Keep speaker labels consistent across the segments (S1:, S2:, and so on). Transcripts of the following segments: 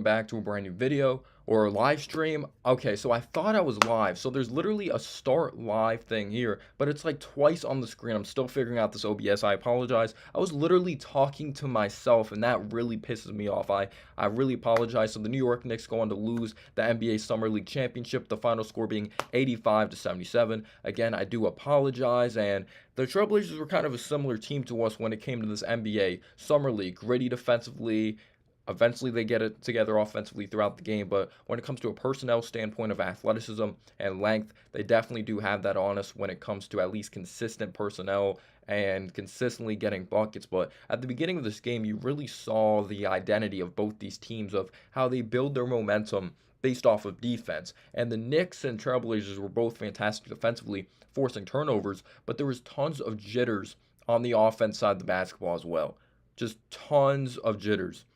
S1: back to a brand new video or a live stream. Okay, so I thought I was live. So there's literally a start live thing here, but it's like twice on the screen. I'm still figuring out this OBS. I apologize. I was literally talking to myself, and that really pisses me off. I really apologize. So the New York Knicks go on to lose the NBA Summer League Championship, the final score being 85-77. Again, I do apologize, and the Trailblazers were kind of a similar team to us when it came to this NBA Summer League. Gritty defensively. Eventually, they get it together offensively throughout the game, but when it comes to a personnel standpoint of athleticism and length, they definitely do have that on us when it comes to at least consistent personnel and consistently getting buckets. But at the beginning of this game, you really saw the identity of both these teams, of how they build their momentum based off of defense. And the Knicks and Trailblazers were both fantastic defensively, forcing turnovers, but there was tons of jitters on the offense side of the basketball as well. Just tons of jitters.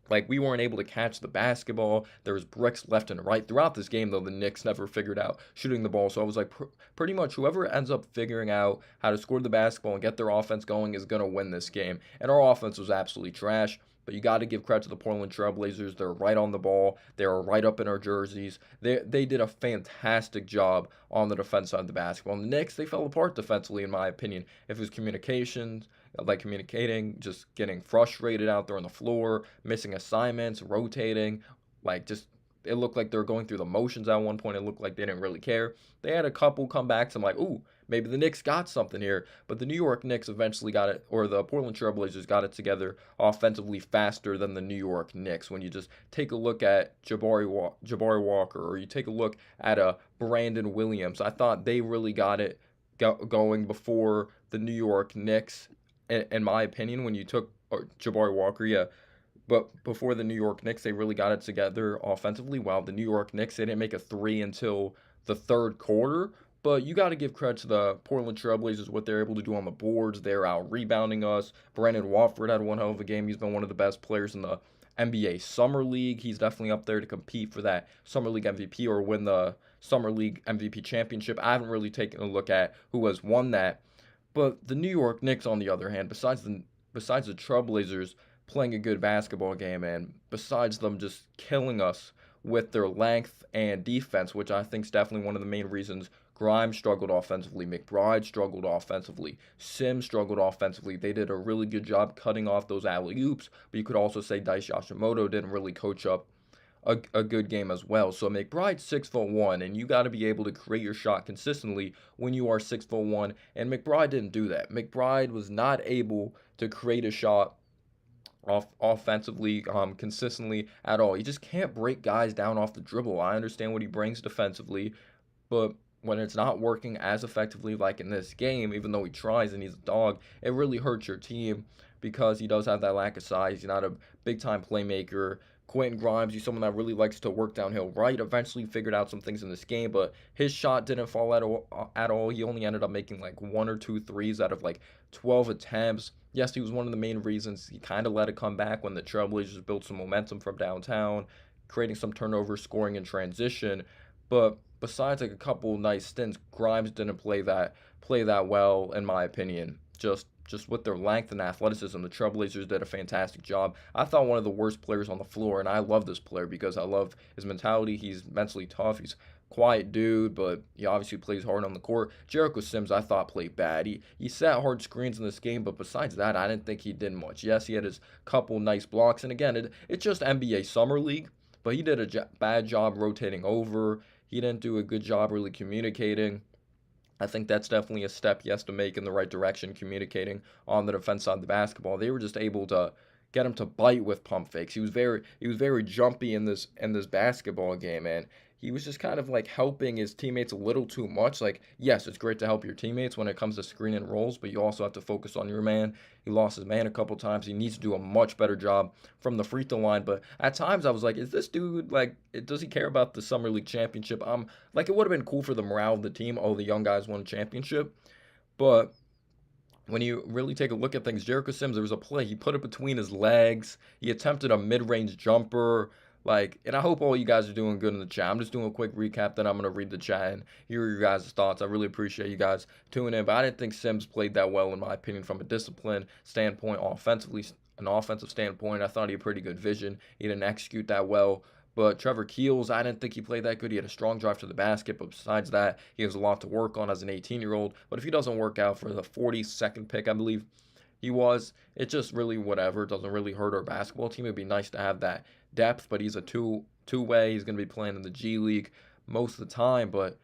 S1: Like, we weren't able to catch the basketball. There was bricks left and right. Throughout this game, though, the Knicks never figured out shooting the ball. So I was like, pretty much whoever ends up figuring out how to score the basketball and get their offense going is going to win this game. And our offense was absolutely trash. But you got to give credit to the Portland Trailblazers. They're right on the ball. They were right up in our jerseys. They did a fantastic job on the defense side of the basketball. And the Knicks, they fell apart defensively, in my opinion. If it was communications, like communicating, just getting frustrated out there on the floor, missing assignments, rotating, like just it looked like they were going through the motions at one point. It looked like they didn't really care. They had a couple comebacks. I'm like, ooh, maybe the Knicks got something here. But the New York Knicks eventually got it, or the Portland Trailblazers got it together offensively faster than the New York Knicks. When you just take a look at Jabari Walker, or you take a look at a Brandon Williams, I thought they really got it going before the New York Knicks. In my opinion, when you took Jabari Walker, yeah. But before the New York Knicks, they really got it together offensively. While the New York Knicks, they didn't make a three until the third quarter. But you got to give credit to the Portland Trailblazers, what they're able to do on the boards. They're out rebounding us. Brandon Wofford had one hell of a game. He's been one of the best players in the NBA Summer League. He's definitely up there to compete for that Summer League MVP or win the Summer League MVP championship. I haven't really taken a look at who has won that. But the New York Knicks, on the other hand, besides the Trailblazers playing a good basketball game, and besides them just killing us with their length and defense, which I think is definitely one of the main reasons Grimes struggled offensively, McBride struggled offensively, Sims struggled offensively. They did a really good job cutting off those alley-oops, but you could also say Dice Yashimoto didn't really coach up a good game as well. So McBride's 6'1", and you got to be able to create your shot consistently when you are 6'1", and McBride didn't do that. McBride was not able to create a shot offensively consistently at all. You just can't break guys down off the dribble. I understand what he brings defensively, but when it's not working as effectively like in this game, even though he tries and he's a dog, it really hurts your team because he does have that lack of size. He's not a big-time playmaker. Quentin Grimes, he's someone that really likes to work downhill right. Eventually figured out some things in this game, but his shot didn't fall at all. He only ended up making like 1 or 2 threes out of like 12 attempts. Yes, he was one of the main reasons he kind of let it come back when the Trailblazers built some momentum from downtown, creating some turnovers, scoring in transition. But besides like a couple nice stints, Grimes didn't play that well, in my opinion. Just with their length and athleticism, the Trailblazers did a fantastic job. I thought one of the worst players on the floor, and I love this player because I love his mentality. He's mentally tough. He's a quiet dude, but he obviously plays hard on the court. Jericho Sims, I thought, played bad. He set hard screens in this game, but besides that, I didn't think he did much. Yes, he had his couple nice blocks, and again, it's just NBA Summer League, but he did a bad job rotating over. He didn't do a good job really communicating. I think that's definitely a step he has to make in the right direction, communicating on the defense side of the basketball. They were just able to get him to bite with pump fakes. He was very jumpy in this basketball game, and he was just kind of like helping his teammates a little too much. Like, yes, it's great to help your teammates when it comes to screen and rolls, but you also have to focus on your man. He lost his man a couple times. He needs to do a much better job from the free throw line. But at times I was like, is this dude, like, does he care about the Summer League championship? Like, it would have been cool for the morale of the team. Oh, the young guys won a championship. But when you really take a look at things, Jericho Sims, there was a play. He put it between his legs. He attempted a mid-range jumper. Like, and I hope all you guys are doing good in the chat. I'm just doing a quick recap, then I'm going to read the chat and hear your guys' thoughts. I really appreciate you guys tuning in, but I didn't think Sims played that well, in my opinion, from a discipline standpoint, offensively an offensive standpoint, I thought he had pretty good vision. He didn't execute that well. But Trevor Keels, I didn't think he played that good. He had a strong drive to the basket, but besides that, he has a lot to work on as an 18-year-old. But if he doesn't work out for the 42nd pick, I believe he was, it just really whatever. It doesn't really hurt our basketball team. It'd be nice to have that depth, but he's a two way. He's going to be playing in the G League most of the time, but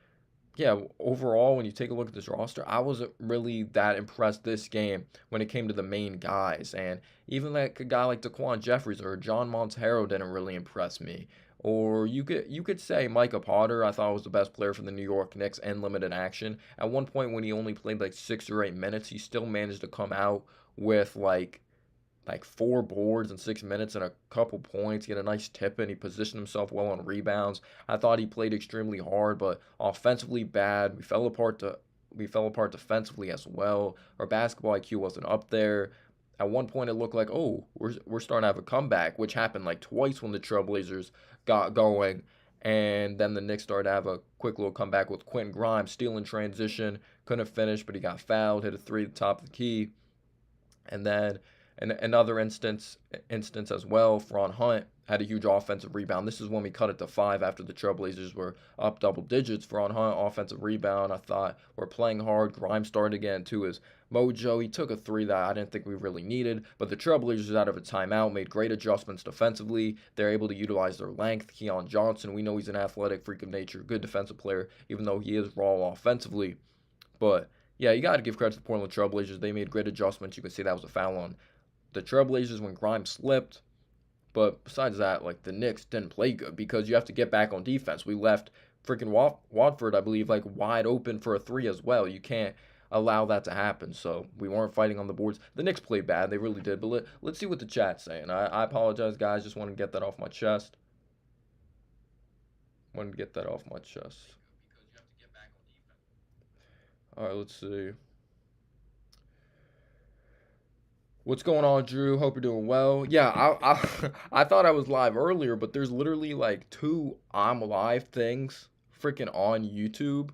S1: yeah, overall, when you take a look at this roster, I wasn't really that impressed this game when it came to the main guys. And even like a guy like Daquan Jeffries or John Montero didn't really impress me. Or you could say Micah Potter, I thought was the best player for the New York Knicks in limited action. At one point when he only played like 6 or 8 minutes, he still managed to come out with like 4 boards in 6 minutes and a couple points. He had a nice tip in. He positioned himself well on rebounds. I thought he played extremely hard, but offensively bad. We fell apart defensively as well. Our basketball IQ wasn't up there. At one point, it looked like, oh, we're starting to have a comeback, which happened like twice when the Trailblazers got going. And then the Knicks started to have a quick little comeback with Quentin Grimes stealing transition. Couldn't finish, but he got fouled, hit a three at the top of the key. And then in another instance as well, Ron Hunt had a huge offensive rebound. This is when we cut it to 5 after the Trailblazers were up double digits. Ron Hunt, offensive rebound. I thought we're playing hard. Grimes started again to his mojo. He took a three that I didn't think we really needed, but the Trailblazers out of a timeout made great adjustments defensively. They're able to utilize their length. Keon Johnson, we know he's an athletic freak of nature, good defensive player, even though he is raw offensively. But yeah, you got to give credit to the Portland Trailblazers. They made great adjustments. You could see that was a foul on the Trailblazers when Grimes slipped. But besides that, like the Knicks didn't play good because you have to get back on defense. We left freaking Watford, I believe, like wide open for a three as well. You can't allow that to happen. So we weren't fighting on the boards. The Knicks played bad. They really did. But let's see what the chat's saying. I apologize, guys. Just want to get that off my chest. Wanted to get that off my chest. All right, let's see. What's going on, Drew? Hope you're doing well. Yeah, I thought I was live earlier, but there's literally like two I'm live things freaking on YouTube.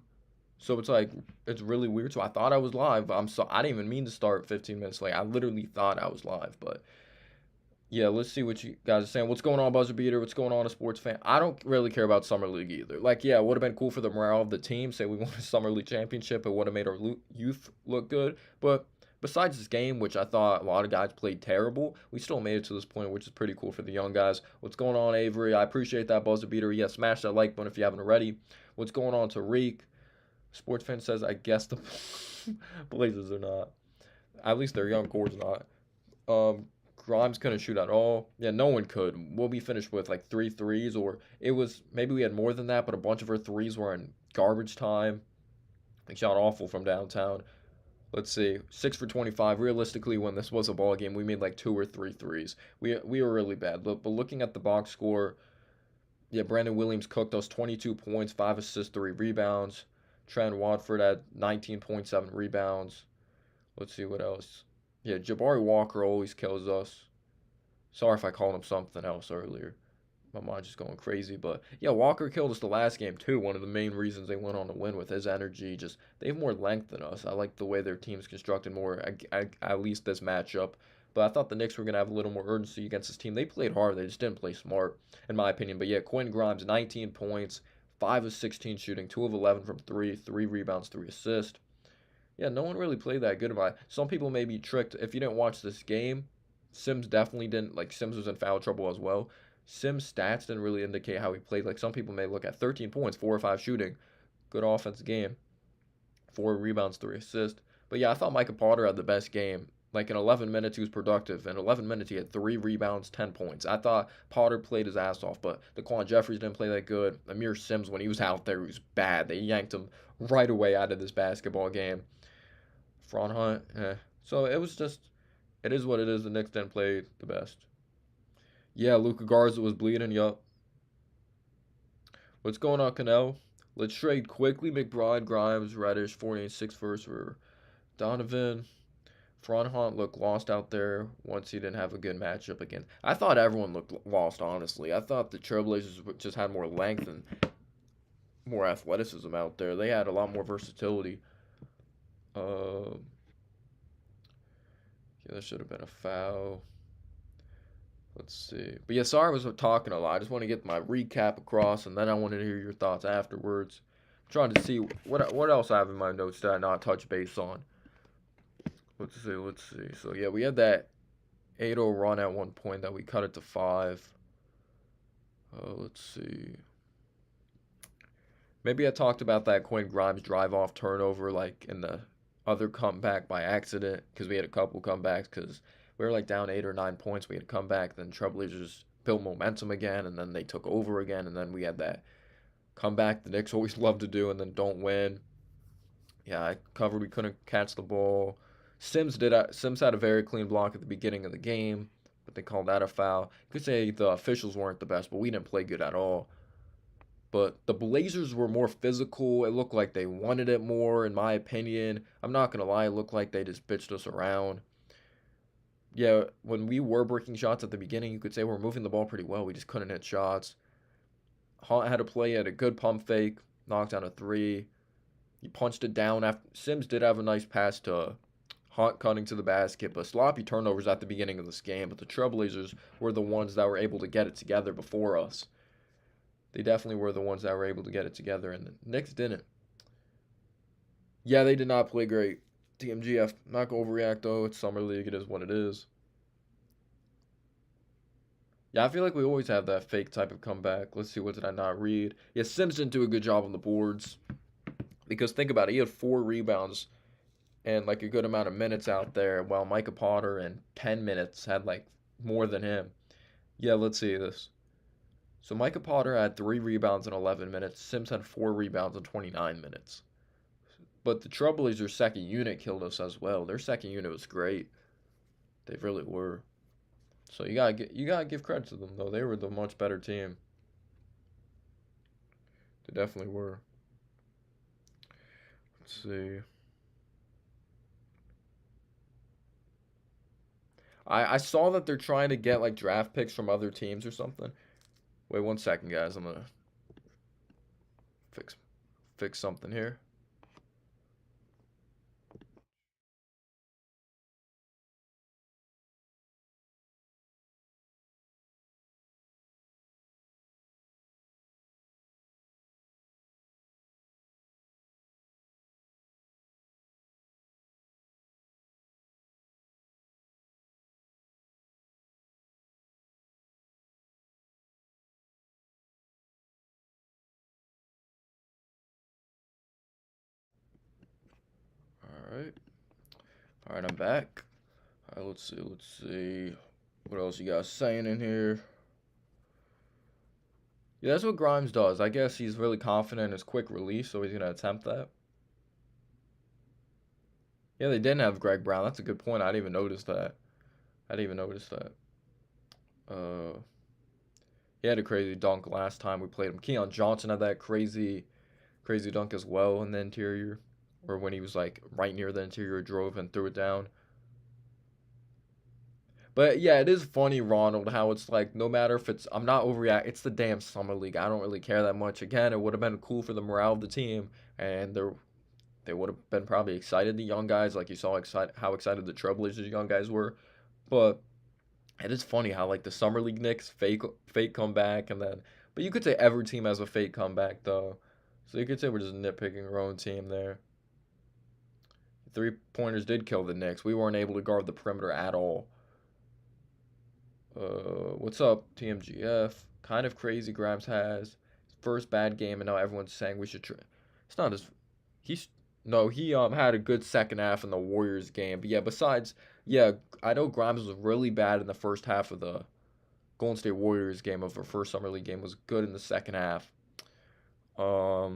S1: So it's like it's really weird. So I thought I was live. I didn't even mean to start 15 minutes late. I literally thought I was live, but yeah, let's see what you guys are saying. What's going on, Buzzer Beater? What's going on, a sports fan? I don't really care about Summer League either. Like, yeah, it would have been cool for the morale of the team. Say we won a Summer League championship. It would have made our youth look good. But besides this game, which I thought a lot of guys played terrible, we still made it to this point, which is pretty cool for the young guys. What's going on, Avery? I appreciate that, Buzzer Beater. Yeah, smash that like button if you haven't already. What's going on, Tariq? Sports fan says, I guess the Blazers are not. At least their young core's not. Grimes couldn't shoot at all. Yeah, no one could. What we finished with like three threes, or it was maybe we had more than that, but a bunch of our threes were in garbage time. They shot awful from downtown. Let's see, 6 for 25. Realistically, when this was a ball game, we made like two or three threes. We were really bad. But looking at the box score, yeah, Brandon Williams cooked us 22 points, 5 assists, 3 rebounds. Trent Watford had 19.7 rebounds. Let's see what else. Yeah, Jabari Walker always kills us. Sorry if I called him something else earlier. My mind's just going crazy. But yeah, Walker killed us the last game too. One of the main reasons they went on to win with his energy. Just they have more length than us. I like the way their team's constructed more. At least this matchup. But I thought the Knicks were gonna have a little more urgency against this team. They played hard. They just didn't play smart, in my opinion. But yeah, Quinn Grimes, 19 points, 5 of 16 shooting, 2 of 11 from three, 3 rebounds, 3 assists. Yeah, no one really played that good. About some people may be tricked if you didn't watch this game. Sims definitely didn't. Like Sims was in foul trouble as well. Sims' stats didn't really indicate how he played. Like some people may look at 13 points, 4 or 5 shooting, good offensive game, 4 rebounds, 3 assists. But yeah, I thought Micah Potter had the best game. Like in 11 minutes, he was productive. In 11 minutes, he had 3 rebounds, 10 points. I thought Potter played his ass off, but Daquan Jeffries didn't play that good. Amir Sims, when he was out there, he was bad. They yanked him right away out of this basketball game. Ron Hunt, So it was just, it is what it is. The Knicks didn't play the best. Yeah, Luka Garza was bleeding. Yup. What's going on, Canelo? Let's trade quickly. McBride, Grimes, Reddish, 48-6 first for Donovan. Ron Hunt looked lost out there once he didn't have a good matchup again. I thought everyone looked lost, honestly. I thought the Trailblazers just had more length and more athleticism out there. They had a lot more versatility. Yeah, that should have been a foul. Let's see. But yeah, sorry I was talking a lot. I just want to get my recap across, and then I wanted to hear your thoughts afterwards. I'm trying to see what else I have in my notes that I not touch base on. Let's see. Let's see. So yeah, we had that 8-0 run at one point that we cut it to five. Let's see. Maybe I talked about that Quinn Grimes drive off turnover like in the other comeback by accident because we had a couple comebacks because we were like down 8 or 9 points. We had a comeback, then Trailblazers built momentum again, and then they took over again, and then we had that comeback the Knicks always love to do and then don't win. Yeah, I covered. We couldn't catch the ball. Sims had a very clean block at the beginning of the game, but they called that a foul. You could say the officials weren't the best, but we didn't play good at all. But the Blazers were more physical. It looked like they wanted it more, in my opinion. I'm not gonna lie, it looked like they just bitched us around. Yeah, when we were breaking shots at the beginning, you could say we are moving the ball pretty well. We just couldn't hit shots. Hunt had a play, had a good pump fake, knocked down a three. He punched it down after Sims did have a nice pass to Hunt cutting to the basket, but sloppy turnovers at the beginning of this game. But the Trailblazers were the ones that were able to get it together before us. They definitely were the ones that were able to get it together, and the Knicks didn't. Yeah, they did not play great. TMGF, not gonna overreact though. It's summer league. It is what it is. Yeah, I feel like we always have that fake type of comeback. Let's see, what did I not read? Yeah, Sims didn't do a good job on the boards because think about it. He had 4 rebounds and like a good amount of minutes out there, while Micah Potter in 10 minutes had like more than him. Yeah, let's see this. So Micah Potter had 3 rebounds in 11 minutes. Sims had 4 rebounds in 29 minutes. But the Trailblazers' second unit killed us as well. Their second unit was great. They really were. So you gotta give credit to them though. They were the much better team. They definitely were. Let's see. I saw that they're trying to get like draft picks from other teams or something. Wait 1 second, guys. I'm gonna fix fix something here. All right. All right, I'm back. All right, let's see. Let's see. What else you guys saying in here? Yeah, that's what Grimes does. I guess he's really confident in his quick release, so he's gonna attempt that. Yeah, they didn't have Greg Brown. That's a good point. I didn't even notice that. I didn't even notice that. Uh, he had a crazy dunk last time we played him. Keon Johnson had that crazy dunk as well in the interior, or when he was like right near the interior, drove and threw it down. But yeah, it is funny, Ronald, how it's like no matter if it's I'm not overreact. It's the damn summer league. I don't really care that much. Again, it would have been cool for the morale of the team, and they would have been probably excited. The young guys, like you saw, how excited the Trailblazers young guys were. But it is funny how like the summer league Knicks fake comeback, and then but you could say every team has a fake comeback though. So you could say we're just nitpicking our own team there. 3 pointers did kill the Knicks. We weren't able to guard the perimeter at all. What's up, TMGF? Kind of crazy Grimes has first bad game, and now everyone's saying we should. It's not his. He's no. He had a good second half in the Warriors game, but yeah. Besides, yeah, I know Grimes was really bad in the first half of the Golden State Warriors game of our first summer league game. Was good in the second half. But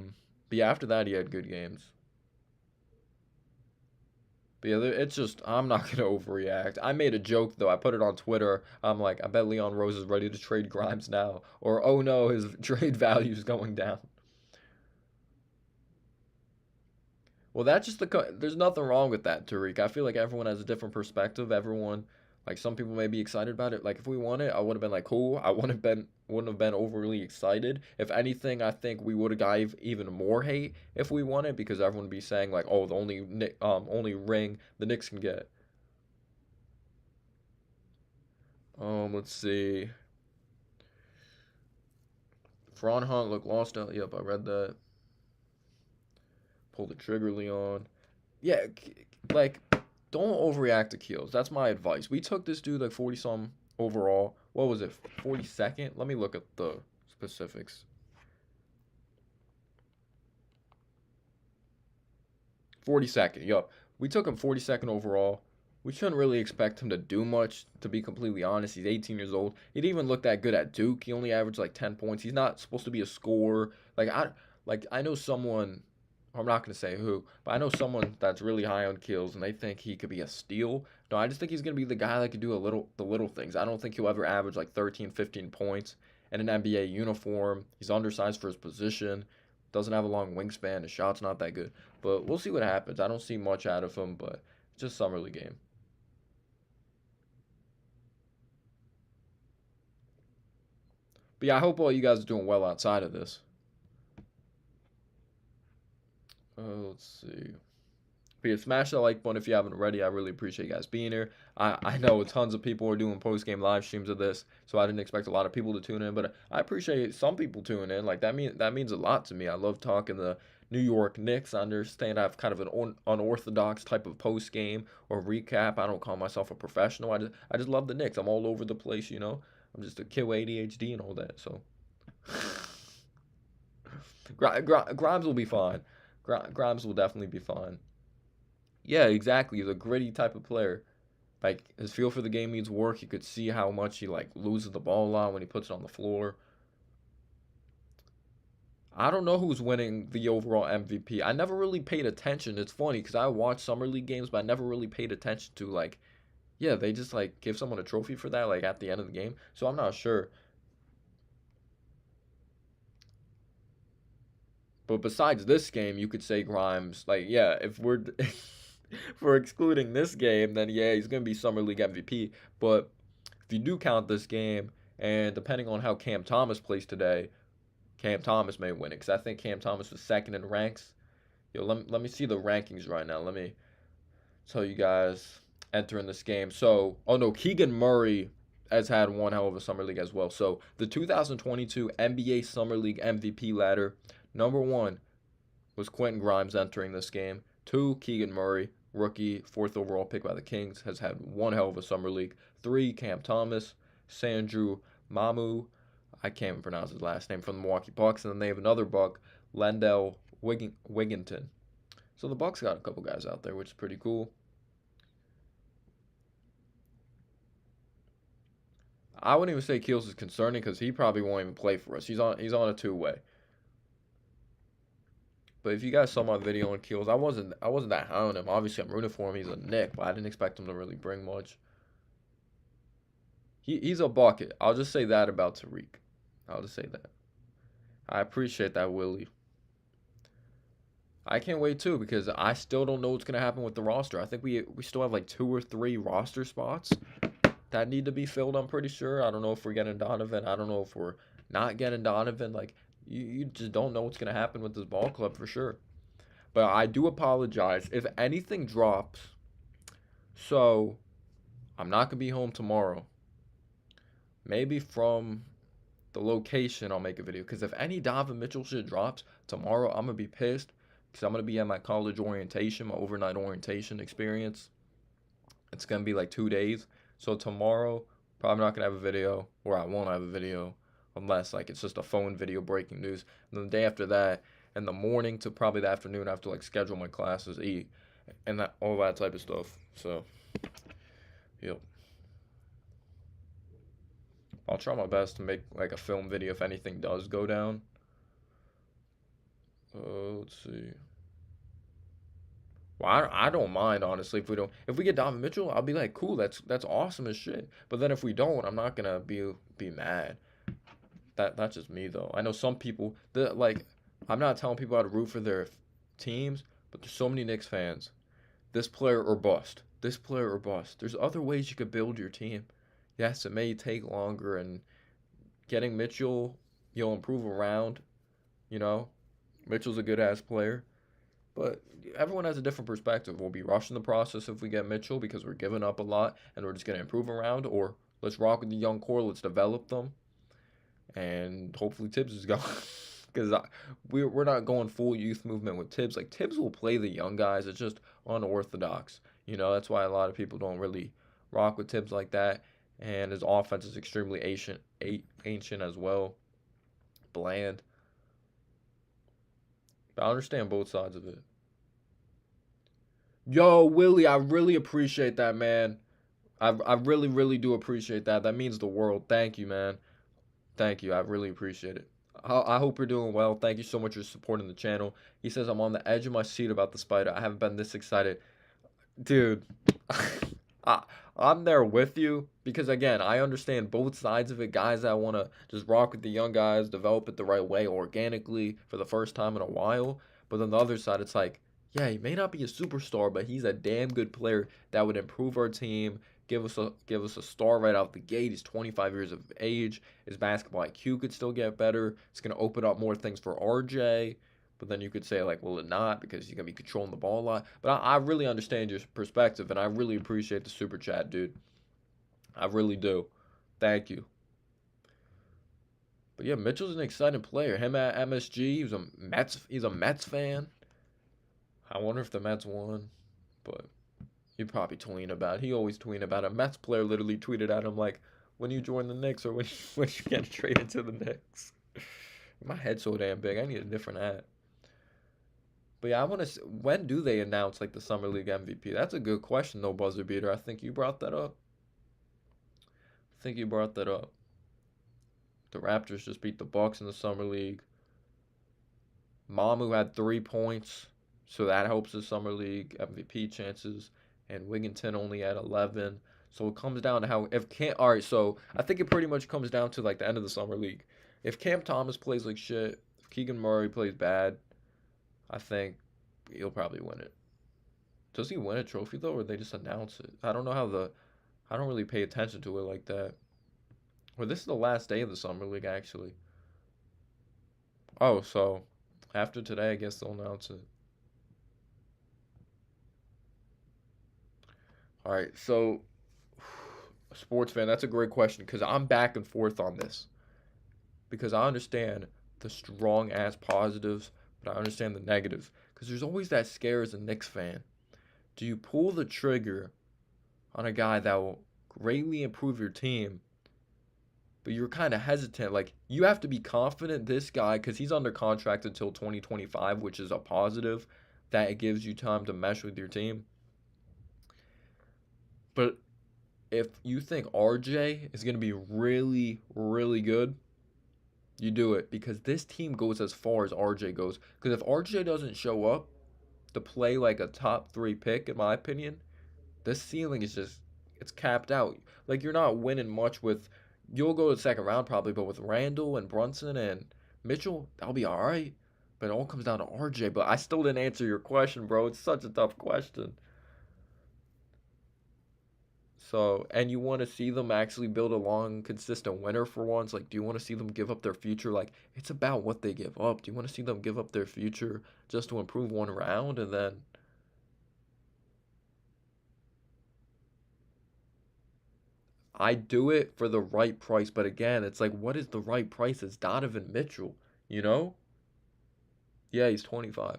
S1: yeah, after that he had good games. But yeah, it's just I'm not gonna overreact. I made a joke though. I put it on Twitter. I'm like, I bet Leon Rose is ready to trade Grimes now, or oh no, his trade value is going down. Well, that's just there's nothing wrong with that, Tariq. I feel like everyone has a different perspective. Everyone, like some people may be excited about it. Like if we won it, I would have been like, cool. I wouldn't have been overly excited. If anything, I think we would have got even more hate if we won it because everyone would be saying like, oh, the only ring the Knicks can get. Let's see. Fron Hunt look lost out. Yep, I read that. Pull the trigger, Leon. Yeah, like don't overreact to kills. That's my advice. We took this dude like 40 some overall. What was it? 42nd? Let me look at the specifics. 42nd. Yup. We took him 42nd overall. We shouldn't really expect him to do much, to be completely honest. He's 18 years old. He didn't even look that good at Duke. He only averaged like 10 points. He's not supposed to be a scorer. I know someone, I'm not gonna say who, but I know someone that's really high on kills and they think he could be a steal. No, I just think he's gonna be the guy that could do the little things. I don't think he'll ever average like 13, 15 points in an NBA uniform. He's undersized for his position. Doesn't have a long wingspan. His shot's not that good. But we'll see what happens. I don't see much out of him, but it's just summer league game. But yeah, I hope all you guys are doing well outside of this. Let's see. But yeah, smash that like button if you haven't already. I really appreciate you guys being here. I know tons of people are doing post game live streams of this, so I didn't expect a lot of people to tune in, but I appreciate some people tuning in. Like that means a lot to me. I love talking the New York Knicks. I understand I have kind of an unorthodox type of post game or recap. I don't call myself a professional. I just love the Knicks. I'm all over the place, you know. I'm just a kid with ADHD and all that. So Grimes will be fine. Grimes will definitely be fine. Yeah, exactly. He's a gritty type of player. Like his feel for the game needs work. You could see how much he like loses the ball a lot when he puts it on the floor. I don't know who's winning the overall MVP. I never really paid attention. It's funny because I watch summer league games, but I never really paid attention to like, yeah, they just like give someone a trophy for that like at the end of the game. So I'm not sure. But besides this game, you could say Grimes. Like, yeah, if we're if we're excluding this game, then yeah, he's gonna be summer league MVP. But if you do count this game, and depending on how Cam Thomas plays today, Cam Thomas may win it because I think Cam Thomas was second in ranks. Yo, let me see the rankings right now. Let me tell you guys entering this game. So, oh no, Keegan Murray has had one hell of a summer league as well. So the 2022 NBA Summer League MVP ladder, number one was Quentin Grimes entering this game. Two, Keegan Murray, rookie, fourth overall pick by the Kings, has had one hell of a summer league. Three, Cam Thomas, Sandrew Mamu, I can't even pronounce his last name, from the Milwaukee Bucks, and then they have another Buck, Lendell Wigginton. So the Bucks got a couple guys out there, which is pretty cool. I wouldn't even say Keels is concerning because he probably won't even play for us. He's on a two-way. But if you guys saw my video on Keels, I wasn't that high on him. Obviously, I'm rooting for him. He's a Nick, but I didn't expect him to really bring much. He's a bucket. I'll just say that about Tariq. I'll just say that. I appreciate that, Willie. I can't wait too because I still don't know what's gonna happen with the roster. I think we still have like two or three roster spots that need to be filled. I'm pretty sure. I don't know if we're getting Donovan. I don't know if we're not getting Donovan. Like you just don't know what's gonna happen with this ball club for sure. But I do apologize if anything drops. So I'm not gonna be home tomorrow. Maybe from the location I'll make a video. Because if any Donovan Mitchell shit drops tomorrow, I'm gonna be pissed. Because I'm gonna be at my college orientation, my overnight orientation experience. It's gonna be like 2 days. So tomorrow, probably not gonna have a video, or I won't have a video, unless like it's just a phone video breaking news. And then the day after that, in the morning to probably the afternoon, I have to like schedule my classes, eat, and that all that type of stuff. So, yep. I'll try my best to make like a film video if anything does go down. Let's see. Well, I don't mind honestly if we get Donovan Mitchell, I'll be like cool, that's awesome as shit. But then if we don't, I'm not gonna be mad. That's just me though. I know some people that like I'm not telling people how to root for their teams, but there's so many Knicks fans. This player or bust. This player or bust. There's other ways you could build your team. Yes, it may take longer, and getting Mitchell, you'll improve around. You know, Mitchell's a good ass player. But everyone has a different perspective. We'll be rushing the process if we get Mitchell because we're giving up a lot and we're just going to improve around, or Let's rock with the young core. Let's develop them, and hopefully Tibbs is gone. Because we're not going full youth movement with Tibbs. Like Tibbs will play the young guys. It's just unorthodox. That's why a lot of people don't really rock with Tibbs like that. And his offense is extremely ancient as well, bland. But I understand both sides of it. Yo, Willie, I really appreciate that, man. I really, really do appreciate that. That means the world. Thank you, man. Thank you. I really appreciate it. I hope you're doing well. Thank you so much for supporting the channel. He says, I'm on the edge of my seat about the spider. I haven't been this excited. Dude, I, I'm there with you because, again, I understand both sides of it. Guys that want to just rock with the young guys, develop it the right way organically for the first time in a while. But on the other side, it's like, yeah, he may not be a superstar, but he's a damn good player that would improve our team, give us a star right out the gate. He's 25 years of age. His basketball IQ could still get better. It's gonna open up more things for RJ. But then you could say like, will it not? Because you're gonna be controlling the ball a lot. But I really understand your perspective, and I really appreciate the super chat, dude. I really do. Thank you. But yeah, Mitchell's an exciting player. Him at MSG, he's a Mets fan. I wonder if the Mets won, but he probably tweeting about it. He always tweeting about it. A Mets player literally tweeted at him like, when you join the Knicks or when you get traded to the Knicks. My head's so damn big. I need a different hat. But yeah, I want to. When do they announce like the summer league MVP? That's a good question, though, buzzer beater. I think you brought that up. I think you brought that up. The Raptors just beat the Bucks in the summer league. Mamu had 3 points, so that helps the summer league MVP chances. And Wigginton only had 11. So it comes down to how if can't. All right, so I think it pretty much comes down to like the end of the summer league. If Cam Thomas plays like shit, if Keegan Murray plays bad, I think he'll probably win it. Does he win a trophy though, or they just announce it? I don't know how the. I don't really pay attention to it like that. Well, this is the last day of the summer league actually. Oh, so after today, I guess they'll announce it. All right, so sports fan, that's a great question because I'm back and forth on this because I understand the strong ass positives, but I understand the negatives because there's always that scare as a Knicks fan. Do you pull the trigger on a guy that will greatly improve your team, but you're kind of hesitant? Like, you have to be confident this guy, because he's under contract until 2025, which is a positive, that it gives you time to mesh with your team. But if you think RJ is going to be really, really good, you do it because this team goes as far as RJ goes. Because if RJ doesn't show up to play like a top three pick, in my opinion, this ceiling is just it's capped out. Like you're not winning much with. You'll go to the second round probably, but with Randall and Brunson and Mitchell, that'll be all right. But it all comes down to RJ. But I still didn't answer your question, bro. It's such a tough question. So, and you want to see them actually build a long, consistent winner for once? Like, do you want to see them give up their future? Like, it's about what they give up. Do you want to see them give up their future just to improve one round and then I do it for the right price? But again, it's like, what is the right price? It's Donovan Mitchell, you know? Yeah, he's 25.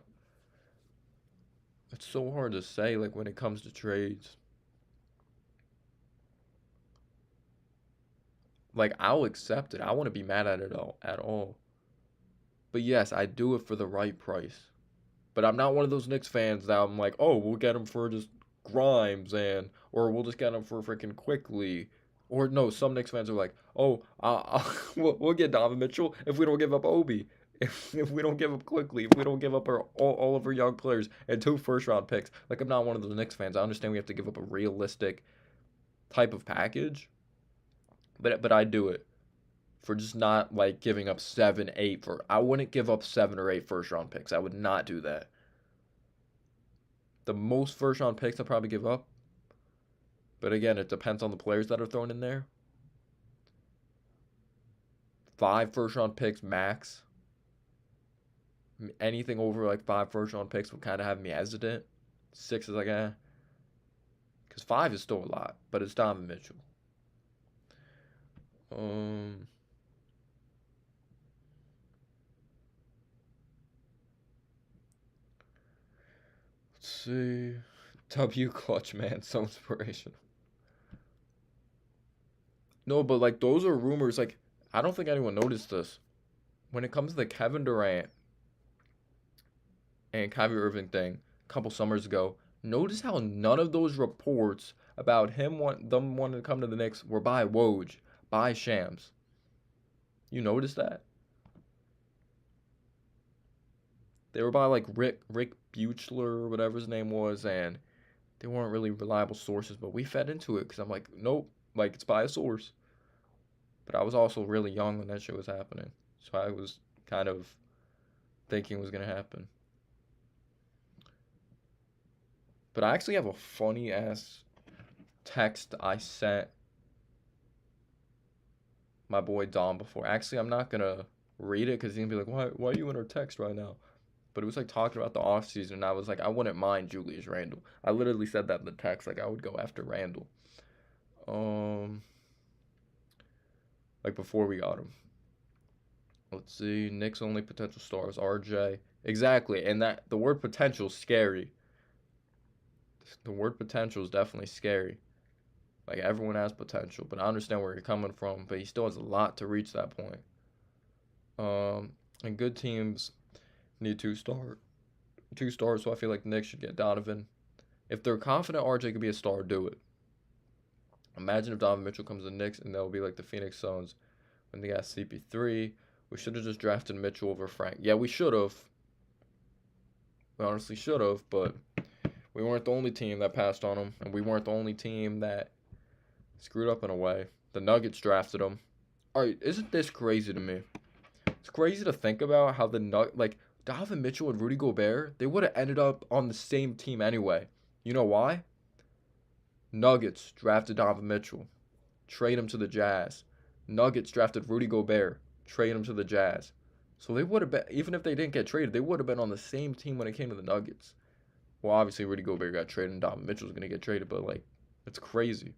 S1: It's so hard to say, like, when it comes to trades. Like, I'll accept it. I want to be mad at it all, at all. But yes, I do it for the right price. But I'm not one of those Knicks fans that I'm like, oh, we'll get him for just Grimes or we'll just get him for freaking Quickly. Or no, some Knicks fans are like, oh, we'll get Donovan Mitchell if we don't give up Obi. If we don't give up Quickly, if we don't give up all of our young players and 2 first round picks. Like, I'm not one of those Knicks fans. I understand we have to give up a realistic type of package, but I do it for just not like giving up 7, 8 for. I wouldn't give up 7 or 8 first round picks. I would not do that. The most first round picks I'll probably give up. But again, it depends on the players that are thrown in there. 5 first round picks max. Anything over like 5 first round picks will kind of have me hesitant. 6 is like, eh. Because 5 is still a lot, but it's Donovan Mitchell. Um, let's see. W clutch man, so inspirational. No, but like those are rumors. Like I don't think anyone noticed this. When it comes to the Kevin Durant and Kyrie Irving thing a couple summers ago, notice how none of those reports about them wanting to come to the Knicks were by Woj, by Shams. You notice that? They were by like Rick Buchler or whatever his name was, and they weren't really reliable sources. But we fed into it because I'm like, nope, like it's by a source. But I was also really young when that shit was happening, so I was kind of thinking it was gonna happen. But I actually have a funny ass text I sent my boy Dom before. Actually, I'm not gonna read it because he's gonna be like, why are you in our text right now? But it was like talking about the off season, and I was like, I wouldn't mind Julius Randle. I literally said that in the text, like I would go after Randle. Um, like before we got him. Let's see, Knicks only potential stars, RJ. Exactly, and that the word potential is scary. The word potential is definitely scary. Like everyone has potential, but I understand where you're coming from. But he still has a lot to reach that point. And good teams need two stars. So I feel like the Knicks should get Donovan. If they're confident RJ could be a star, do it. Imagine if Donovan Mitchell comes to the Knicks and they'll be like the Phoenix Suns when they got CP3. We should have just drafted Mitchell over Frank. Yeah, we should have. We honestly should have, but we weren't the only team that passed on him, and we weren't the only team that screwed up in a way. The Nuggets drafted him. All right, isn't this crazy to me? It's crazy to think about how like Donovan Mitchell and Rudy Gobert, they would have ended up on the same team anyway. You know why? Nuggets drafted Donovan Mitchell, trade him to the Jazz. Nuggets drafted Rudy Gobert, trade him to the Jazz. So they would have been, even if they didn't get traded, they would have been on the same team when it came to the Nuggets. Well, obviously Rudy Gobert got traded and Donovan Mitchell's gonna get traded, but like, it's crazy.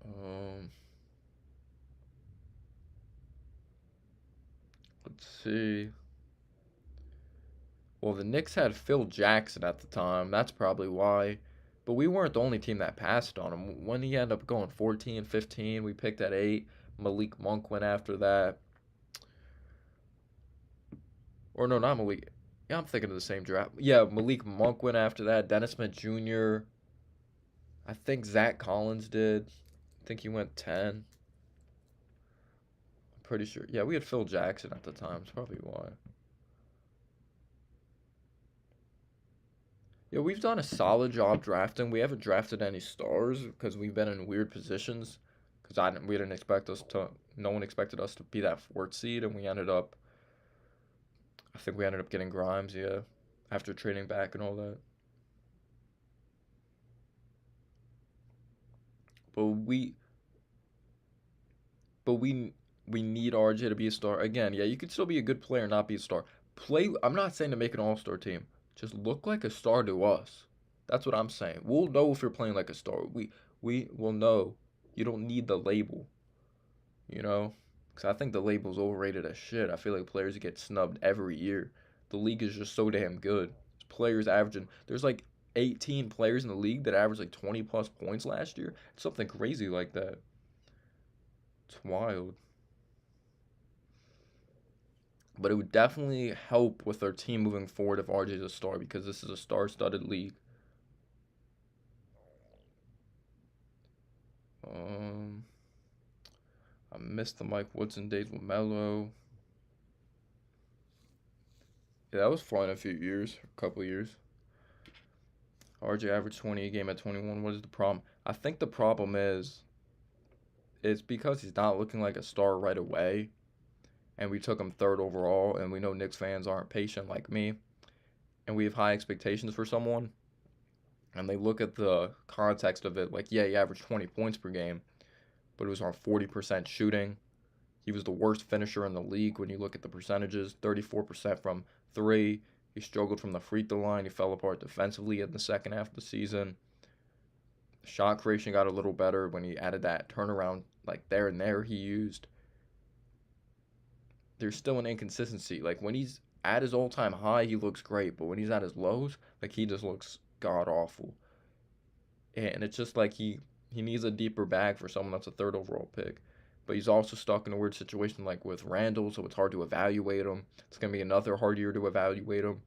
S1: Um, let's see. Well, the Knicks had Phil Jackson at the time. That's probably why. But we weren't the only team that passed on him. When he ended up going 14, 15, we picked at 8. Malik Monk went after that. Or no, not Malik. Yeah, I'm thinking of the same draft. Yeah, Malik Monk went after that. Dennis Smith Jr. I think Zach Collins did. I think he went 10. I'm pretty sure. Yeah, we had Phil Jackson at the time. That's probably why. Yeah, we've done a solid job drafting. We haven't drafted any stars because we've been in weird positions. Because we didn't expect us to. No one expected us to be that fourth seed, and we ended up. I think we ended up getting Grimes. Yeah, after trading back and all that. But we need RJ to be a star again. Yeah, you could still be a good player and not be a star. Play. I'm not saying to make an all-star team. Just look like a star to us. That's what I'm saying. We'll know if you're playing like a star. We will know. You don't need the label, you know? Because I think the label's overrated as shit. I feel like players get snubbed every year. The league is just so damn good. Players averaging. There's like 18 players in the league that averaged like 20 plus points last year. It's something crazy like that. It's wild. But it would definitely help with our team moving forward if RJ's a star because this is a star-studded league. Um, I missed the Mike Woodson days with Melo. Yeah, that was fun a few years, a couple years. RJ averaged 20 a game at 21. What is the problem? I think the problem is it's because he's not looking like a star right away, and we took him third overall, and we know Knicks fans aren't patient like me, and we have high expectations for someone, and they look at the context of it like, yeah, he averaged 20 points per game, but it was on 40% shooting. He was the worst finisher in the league when you look at the percentages, 34% from three. He struggled from the free throw line. He fell apart defensively in the second half of the season. Shot creation got a little better when he added that turnaround like there and there he used. There's still an inconsistency. Like when he's at his all-time high, he looks great, but when he's at his lows, like he just looks god awful. And it's just like he needs a deeper bag for someone that's a third overall pick. But he's also stuck in a weird situation like with Randall, so it's hard to evaluate him. It's gonna be another hard year to evaluate him.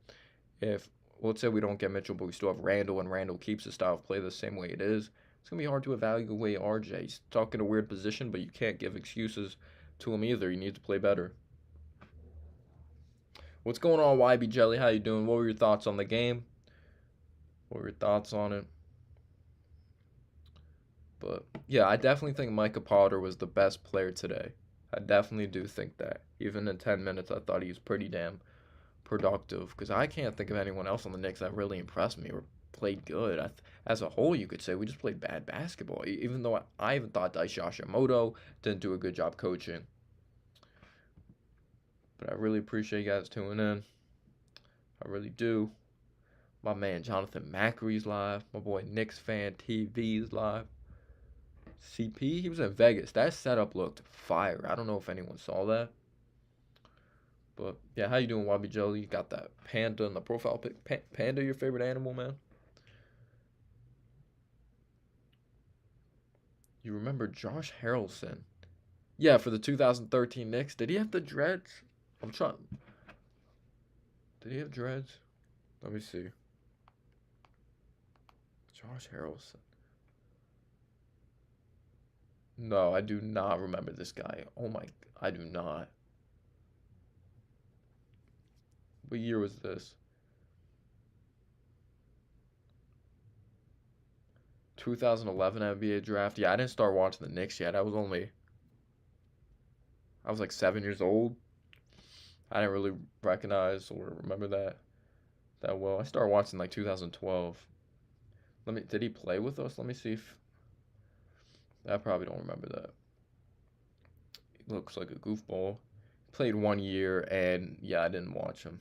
S1: If let's say we don't get Mitchell, but we still have Randall, and Randall keeps his style of play the same way it is, it's gonna be hard to evaluate RJ. He's stuck in a weird position, but you can't give excuses to him either. You need to play better. What's going on, YB Jelly? How you doing? What were your thoughts on the game? What were your thoughts on it? But yeah, I definitely think Micah Potter was the best player today. I definitely do think that. Even in 10 minutes, I thought he was pretty damn productive. Because I can't think of anyone else on the Knicks that really impressed me or played good. As a whole, you could say we just played bad basketball. Even though I even thought Daishi Hashimoto didn't do a good job coaching. But I really appreciate you guys tuning in. I really do. My man Jonathan Macri's live. My boy Knicks Fan TV's live. CP, he was in Vegas. That setup looked fire. I don't know if anyone saw that. But yeah, how you doing, YB Jelly? You got that panda in the profile pic. Panda, your favorite animal, man? You remember Josh Harrelson? Yeah, for the 2013 Knicks. Did he have the dreads? I'm trying. Did he have dreads? Let me see. Josh Harrelson. No, I do not remember this guy. Oh my, I do not. What year was this? 2011 NBA draft. Yeah, I didn't start watching the Knicks yet. I was like 7 years old. I didn't really recognize or remember that well. I started watching like 2012. Did he play with us? Let me see if I probably don't remember that. He looks like a goofball. Played 1 year, and yeah, I didn't watch him.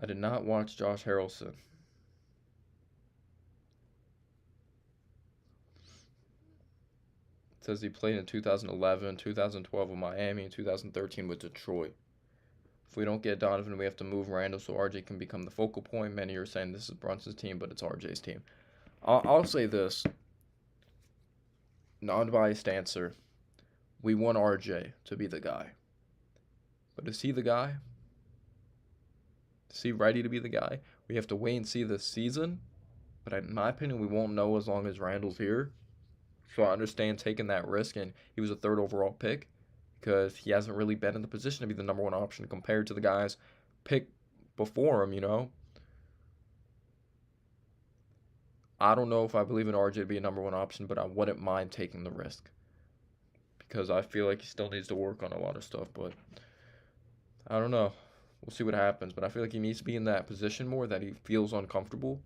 S1: I did not watch Josh Harrelson. It says he played in 2011, 2012 with Miami, and 2013 with Detroit. If we don't get Donovan, we have to move Randall so RJ can become the focal point. Many are saying this is Brunson's team, but it's RJ's team. I'll say this. Non-biased answer. We want RJ to be the guy. But is he the guy? Is he ready to be the guy? We have to wait and see this season. But in my opinion, we won't know as long as Randall's here. So I understand taking that risk, and he was a third overall pick because he hasn't really been in the position to be the number one option compared to the guys picked before him, you know? I don't know if I believe in RJ to be a number one option, but I wouldn't mind taking the risk because I feel like he still needs to work on a lot of stuff, but I don't know. We'll see what happens, but I feel like he needs to be in that position more that he feels uncomfortable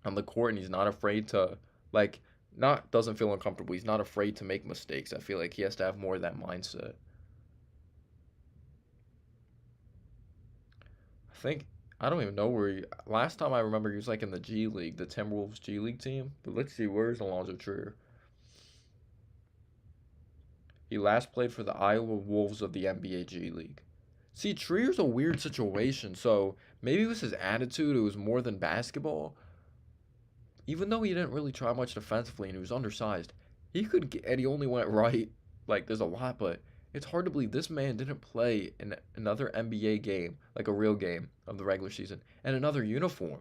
S1: on the court and he's not afraid to, like, not doesn't feel uncomfortable. He's not afraid to make mistakes. I feel like he has to have more of that mindset. I think I don't even know where he. Last time I remember, he was like in the G League, the Timberwolves G League team. But let's see, where's Alonzo Trier? He last played for the Iowa Wolves of the NBA G League. See, Trier's a weird situation. So maybe it was his attitude. It was more than basketball. Even though he didn't really try much defensively and he was undersized, he could get, and he only went right. Like, there's a lot, but it's hard to believe this man didn't play in another NBA game, like a real game of the regular season, and another uniform.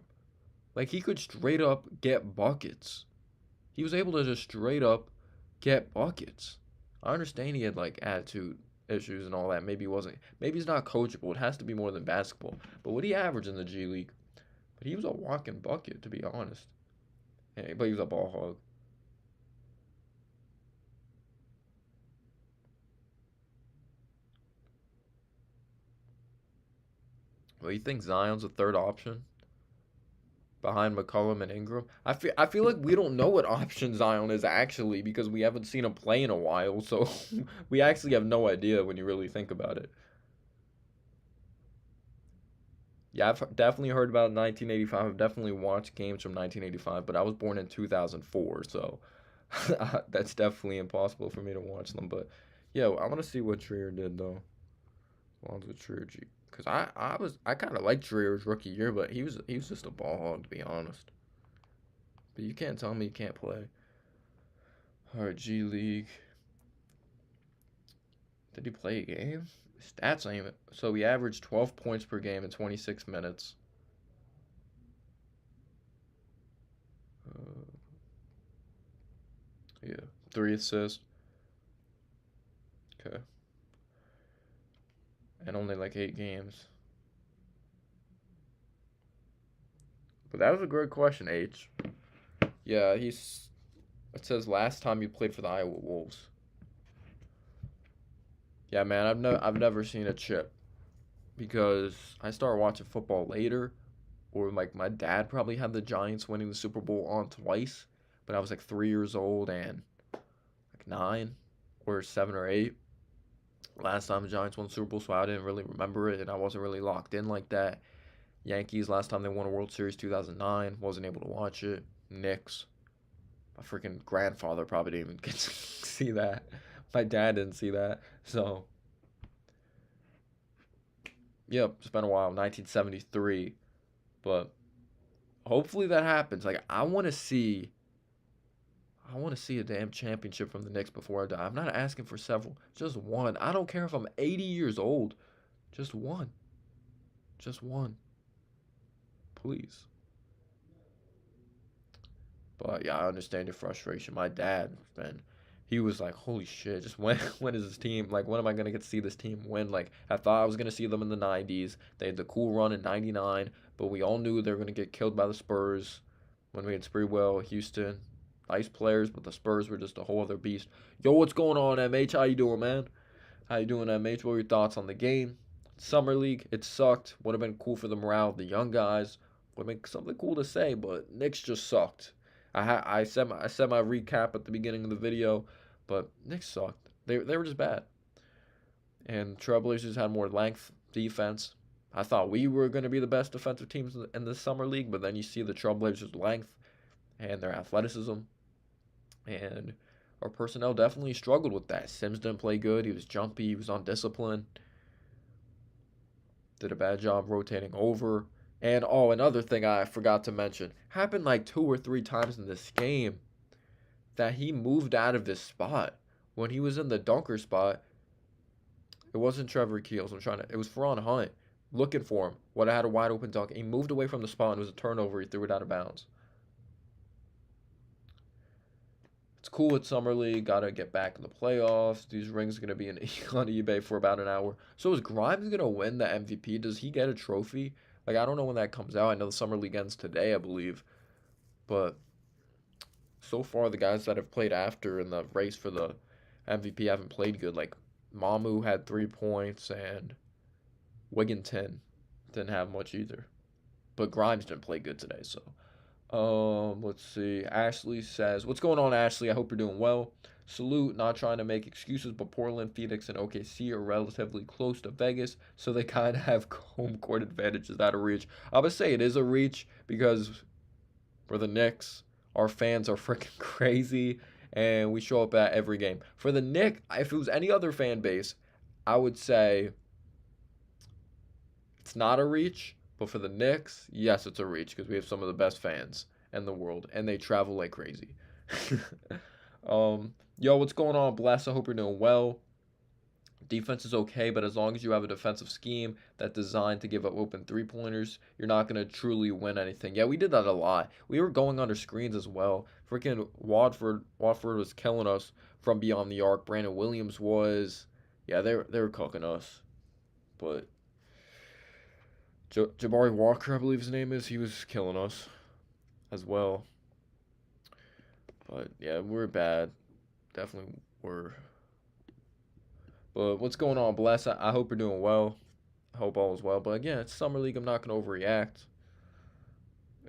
S1: Like, he could straight up get buckets. He was able to just straight up get buckets. I understand he had, like, attitude issues and all that. Maybe he wasn't. Maybe he's not coachable. It has to be more than basketball. But what he averaged in the G League? But he was a walking bucket, to be honest. Yeah, but he was a ball hog. Well, you think Zion's a third option behind McCollum and Ingram? I feel like we don't know what option Zion is actually because we haven't seen him play in a while. So we actually have no idea when you really think about it. Yeah, I've definitely heard about 1985. I've definitely watched games from 1985, but I was born in 2004, so that's definitely impossible for me to watch them. But yeah, I want to see what Trier did though. Lonzo Trier, because I kind of liked Trier's rookie year, but he was just a ball hog to be honest. But you can't tell me he can't play. All right, G League. Did he play a game? Stats ain't it. So he averaged 12 points per game in 26 minutes. Uh, yeah, 3 assists. Okay, and only like 8 games. But that was a great question, H. Yeah, he's. It says last time he played for the Iowa Wolves. Yeah, man, I've never seen a chip because I started watching football later, or like my dad probably had the Giants winning the Super Bowl on twice, but I was like 3 years old and like 9 or 7 or 8 last time the Giants won the Super Bowl, so I didn't really remember it and I wasn't really locked in like that. Yankees last time they won a World Series 2009, wasn't able to watch it. Knicks, my freaking grandfather probably didn't even get to see that. My dad didn't see that. So, yep, it's been a while. 1973. But hopefully that happens. Like I want to see a damn championship from the Knicks before I die. I'm not asking for several, just one. I don't care if I'm 80 years old. Just one. Just one. Please. But yeah, I understand your frustration. My dad, man, he was like, "Holy shit! Just when when is this team like? When am I gonna get to see this team win?" Like I thought I was gonna see them in the '90s. They had the cool run in '99, but we all knew they were gonna get killed by the Spurs when we had Sprewell, Houston, nice players, but the Spurs were just a whole other beast. Yo, what's going on, MH? How you doing, man? How you doing, MH? What were your thoughts on the game? Summer League, it sucked. Would have been cool for the morale of the young guys. Would have been something cool to say, but Knicks just sucked. I said my recap at the beginning of the video, but Knicks sucked. They were just bad. And Trailblazers had more length, defense. I thought we were going to be the best defensive teams in the summer league, but then you see the Trailblazers' length and their athleticism, and our personnel definitely struggled with that. Sims didn't play good. He was jumpy. He was undisciplined. Did a bad job rotating over. And oh, another thing I forgot to mention happened like 2 or 3 times in this game that he moved out of this spot. When he was in the dunker spot, it wasn't Trevor Keels. It was Ferron Hunt looking for him. Would have had a wide open dunk. He moved away from the spot and it was a turnover. He threw it out of bounds. It's cool at Summer League. Got to get back in the playoffs. These rings are going to be on eBay for about an hour. So is Grimes going to win the MVP? Does he get a trophy? Like, I don't know when that comes out. I know the Summer League ends today, I believe. But so far, the guys that have played after in the race for the MVP haven't played good. Like, Mamu had 3 points and Wigginton didn't have much either. But Grimes didn't play good today, so let's see. Ashley says, "What's going on, Ashley? I hope you're doing well. Salute. Not trying to make excuses, but Portland, Phoenix, and OKC are relatively close to Vegas, so they kind of have home court advantages out of reach. I would say it is a reach because for the Knicks, our fans are freaking crazy, and we show up at every game. For the Knicks, if it was any other fan base, I would say it's not a reach, but for the Knicks, yes, it's a reach because we have some of the best fans in the world, and they travel like crazy. Yo, what's going on, Bless? I hope you're doing well. Defense is okay, but as long as you have a defensive scheme that's designed to give up open 3 pointers, you're not going to truly win anything. Yeah, we did that a lot. We were going under screens as well. Freaking Watford was killing us from beyond the arc. Brandon Williams was. Yeah, they were cooking us. But Jabari Walker, I believe his name is, he was killing us as well. But yeah, we're bad. Definitely were. But what's going on, Bless? I hope you're doing well. I hope all is well. But again, it's Summer League. I'm not going to overreact.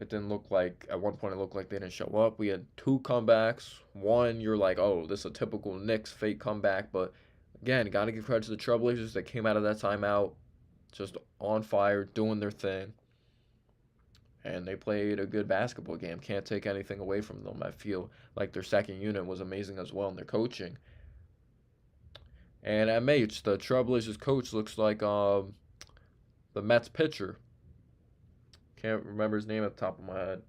S1: It didn't look like, at one point, it looked like they didn't show up. We had 2 comebacks. One, you're like, oh, this is a typical Knicks fake comeback. But again, got to give credit to the Trailblazers that came out of that timeout, just on fire, doing their thing. And they played a good basketball game. Can't take anything away from them. I feel like their second unit was amazing as well in their coaching. And MH, the Trailblazers coach, looks like the Mets pitcher. Can't remember his name at the top of my head.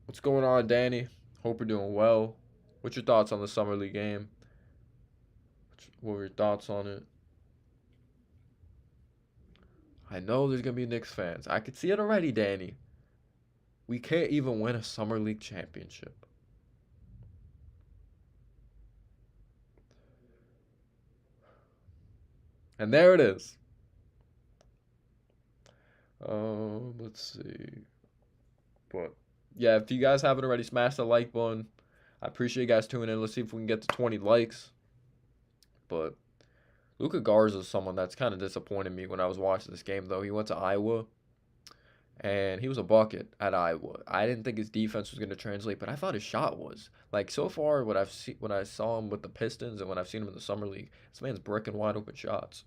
S1: What's going on, Danny? Hope you're doing well. What's your thoughts on the Summer League game? What were your thoughts on it? I know there's going to be Knicks fans. I could see it already, Danny. We can't even win a Summer League championship. And there it is. Let's see. But yeah, if you guys haven't already, smash the like button. I appreciate you guys tuning in. Let's see if we can get to 20 likes. But Luka Garza is someone that's kind of disappointed me when I was watching this game, though. He went to Iowa, and he was a bucket at Iowa. I didn't think his defense was going to translate, but I thought his shot was. Like, so far, when I saw him with the Pistons and when I've seen him in the Summer League, this man's bricking wide open shots.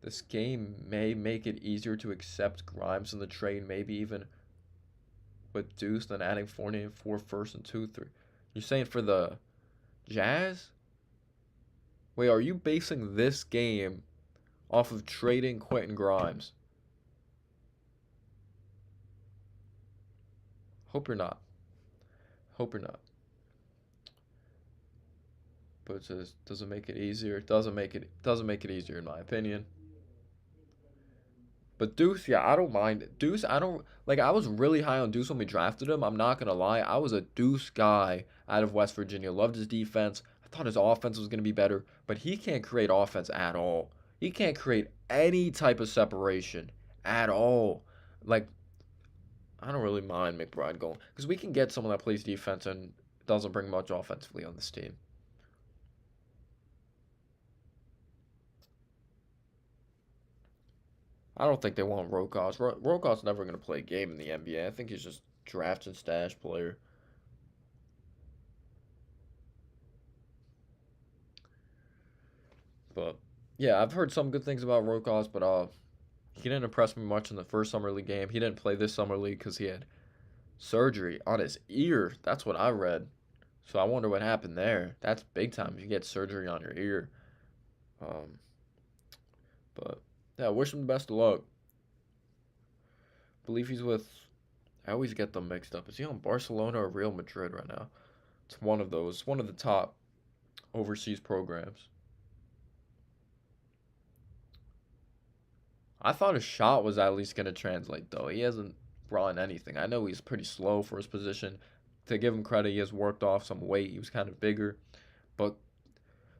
S1: This game may make it easier to accept Grimes in the trade, maybe even with Deuce than adding Fournier and 4 first and 2-3. You're saying for the Jazz? Wait, are you basing this game off of trading Quentin Grimes? Hope you're not. Hope you're not. But it says, does it make it easier? It doesn't make it easier in my opinion. But Deuce, yeah, I don't mind. Deuce, I don't like. I was really high on Deuce when we drafted him. I'm not gonna lie. I was a Deuce guy out of West Virginia. Loved his defense. I thought his offense was gonna be better, but he can't create offense at all. He can't create any type of separation at all. Like, I don't really mind McBride going because we can get someone that plays defense and doesn't bring much offensively on this team. I don't think they want Rokos. Rokos never gonna play a game in the NBA. I think he's just draft and stash player. But yeah, I've heard some good things about Rokos, but he didn't impress me much in the first summer league game. He didn't play this summer league because he had surgery on his ear. That's what I read. So I wonder what happened there. That's big time if you get surgery on your ear. Um, but yeah, wish him the best of luck. Believe he's with. I always get them mixed up. Is he on Barcelona or Real Madrid right now? It's one of those. One of the top overseas programs. I thought his shot was at least going to translate, though. He hasn't brought in anything. I know he's pretty slow for his position. To give him credit, he has worked off some weight. He was kind of bigger. But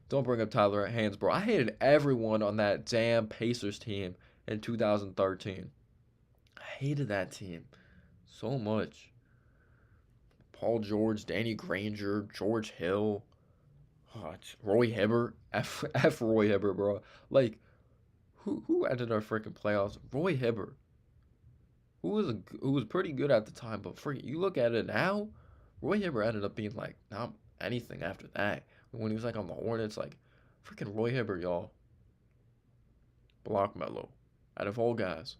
S1: don't bring up Tyler Hansbrough. I hated everyone on that damn Pacers team in 2013. I hated that team so much. Paul George, Danny Granger, George Hill, Roy Hibbert. F Roy Hibbert, bro. Like, who ended our freaking playoffs? Roy Hibbert, who was pretty good at the time, but freaking you look at it now, Roy Hibbert ended up being like not anything after that. When he was like on the Hornets, like freaking Roy Hibbert, y'all. Block Melo, out of all guys.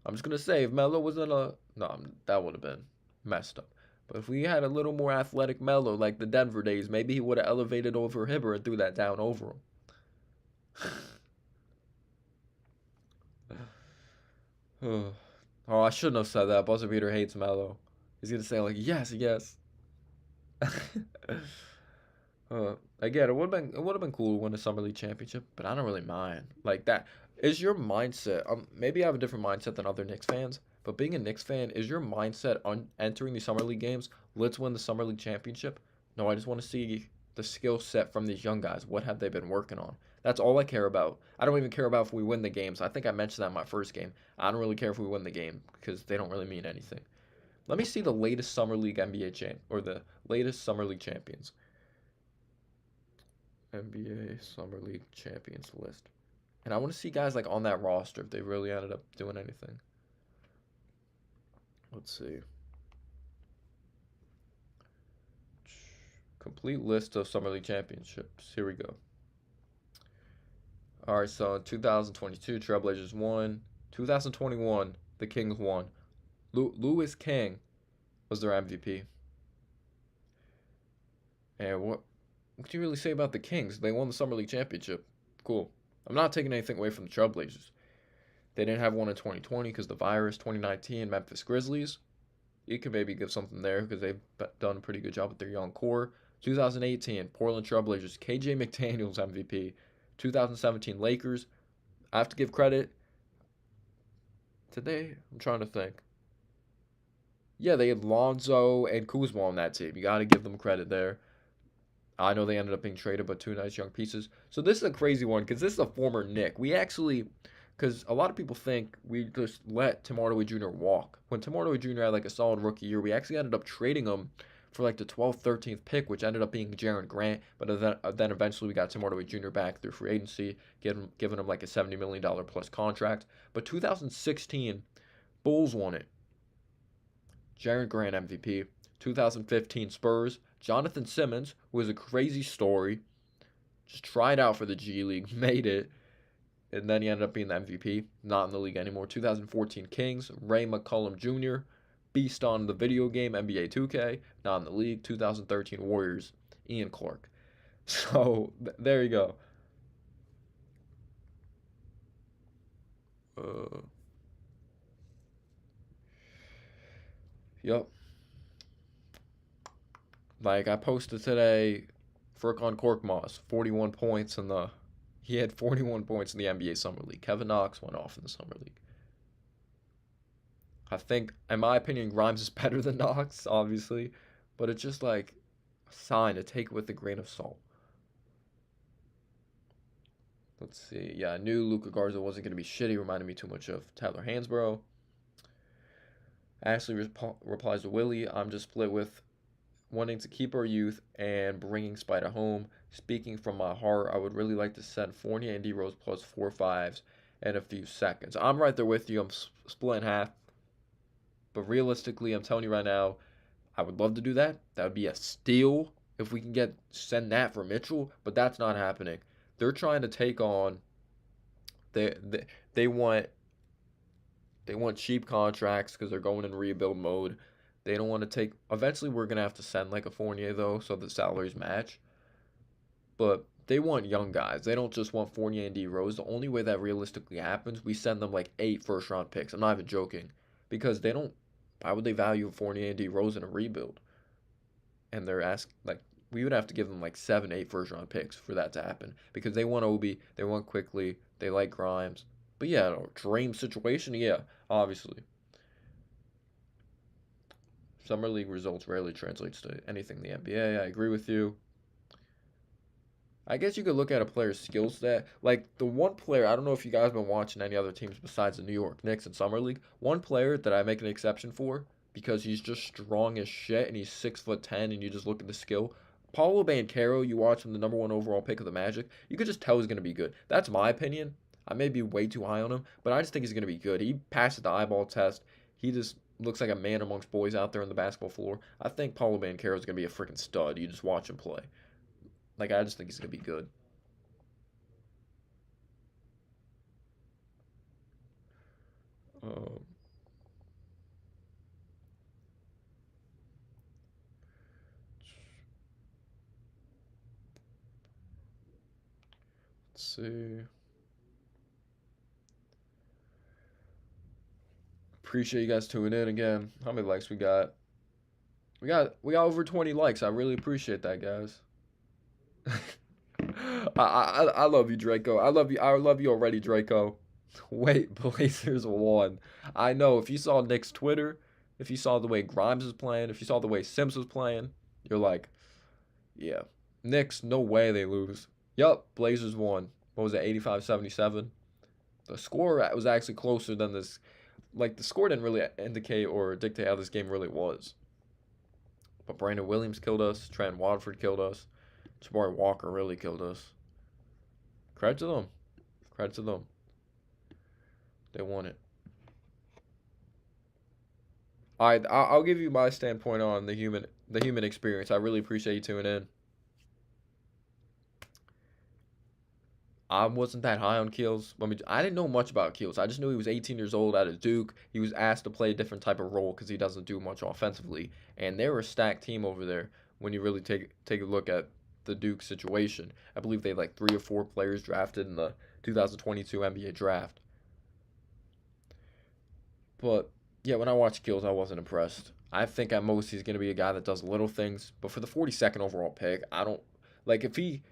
S1: I'm just gonna say if Melo was in a no, that would have been messed up. But if we had a little more athletic Melo, like the Denver days, maybe he would have elevated over Hibbert and threw that down over him. Oh, I shouldn't have said that. Buzzer beater hates Melo. He's gonna say like yes, yes. Again, it would have been cool to win a summer league championship, but I don't really mind. Like that is your mindset. Maybe I have a different mindset than other Knicks fans, but being a Knicks fan, is your mindset on entering the summer league games? Let's win the summer league championship. No, I just want to see the skill set from these young guys. What have they been working on? That's all I care about. I don't even care about if we win the games. I think I mentioned that in my first game. I don't really care if we win the game because they don't really mean anything. Let me see the latest summer league NBA champ or the latest summer league champions. NBA Summer League champions list. And I want to see guys like on that roster if they really ended up doing anything. Let's see. Complete list of Summer League championships. Here we go. All right, so in 2022, Trailblazers won. 2021, the Kings won. Louis King was their MVP. And what can you really say about the Kings? They won the Summer League championship. Cool. I'm not taking anything away from the Trailblazers. They didn't have one in 2020 because the virus. 2019, Memphis Grizzlies. You can maybe give something there because they've done a pretty good job with their young core. 2018, Portland Trailblazers, KJ McDaniels MVP. 2017, Lakers. I have to give credit. Today, I'm trying to think. Yeah, they had Lonzo and Kuzma on that team. You got to give them credit there. I know they ended up being traded, but two nice young pieces. So this is a crazy one because this is a former Knick. We actually, because a lot of people think we just let Tim Hardaway Jr. walk. When Tim Hardaway Jr. had like a solid rookie year, we actually ended up trading him for like the 12th, 13th pick, which ended up being Jaren Grant. But then eventually we got Tim Hardaway Jr. back through free agency, giving him like a $70 million plus contract. But 2016, Bulls won it. Jaren Grant MVP. 2015 Spurs. Jonathan Simmons, who is a crazy story, just tried out for the G League, made it, and then he ended up being the MVP. Not in the league anymore. 2014 Kings. Ray McCollum Jr., beast on the video game NBA 2K, not in the league. 2013 Warriors. Ian Clark. So there you go. Yep. Like I posted today, Furkan Korkmaz, 41 points in the. He had 41 points in the NBA Summer League. Kevin Knox went off in the Summer League. I think, in my opinion, Grimes is better than Knox, obviously, but it's just like a sign to take with a grain of salt. Let's see. Yeah, I knew Luka Garza wasn't going to be shitty. Reminded me too much of Tyler Hansbrough. Ashley replies to Willie, I'm just split with wanting to keep our youth and bringing Spider home. Speaking from my heart, I would really like to send Fournier and D Rose plus 4 5s in a few seconds. I'm right there with you. I'm split in half. But realistically, I'm telling you right now, I would love to do that. That would be a steal if we can send that for Mitchell, but that's not happening. They're trying to take on they they, they want cheap contracts because they're going in rebuild mode. They don't want to take. Eventually, we're gonna have to send like a Fournier though, so the salaries match. But they want young guys. They don't just want Fournier and D Rose. The only way that realistically happens, we send them like 8 first-round picks. I'm not even joking, because they don't. Why would they value Fournier and D Rose in a rebuild? And they're asking like we would have to give them like 7, 8 first-round picks for that to happen because they want Obi, they want quickly, they like Grimes. But yeah, dream situation, yeah, obviously. Summer League results rarely translates to anything in the NBA. I agree with you. I guess you could look at a player's skill set. Like the one player, I don't know if you guys have been watching any other teams besides the New York Knicks and Summer League. One player that I make an exception for because he's just strong as shit and he's 6'10" and you just look at the skill. Paulo Banchero, you watch him, the number 1 overall pick of the Magic. You could just tell he's gonna be good. That's my opinion. I may be way too high on him, but I just think he's gonna be good. He passes the eyeball test. He just looks like a man amongst boys out there on the basketball floor. I think Paulo Banchero is gonna be a freaking stud. You just watch him play. Like I just think he's gonna be good. Um, let's see. Appreciate you guys tuning in again. How many likes we got? We got over 20 likes. I really appreciate that, guys. I love you, Draco. I love you. I love you already, Draco. Wait, Blazers won. I know. If you saw Nick's Twitter, if you saw the way Grimes was playing, if you saw the way Sims was playing, you're like, yeah, Knicks, no way they lose. Yup, Blazers won. What was it, 85-77? The score was actually closer than this. Like, the score didn't really indicate or dictate how this game really was. But Brandon Williams killed us. Trent Watford killed us. Jabari Walker really killed us. Credit to them. Credit to them. They won it. All right, I'll give you my standpoint on the human experience. I really appreciate you tuning in. I wasn't that high on Keels. I didn't know much about Keels. I just knew he was 18 years old out of Duke. He was asked to play a different type of role because he doesn't do much offensively. And they were a stacked team over there when you really take a look at the Duke situation. I believe they had like 3 or 4 players drafted in the 2022 NBA draft. But yeah, when I watched Keels, I wasn't impressed. I think at most he's going to be a guy that does little things. But for the 42nd overall pick, I don't like if he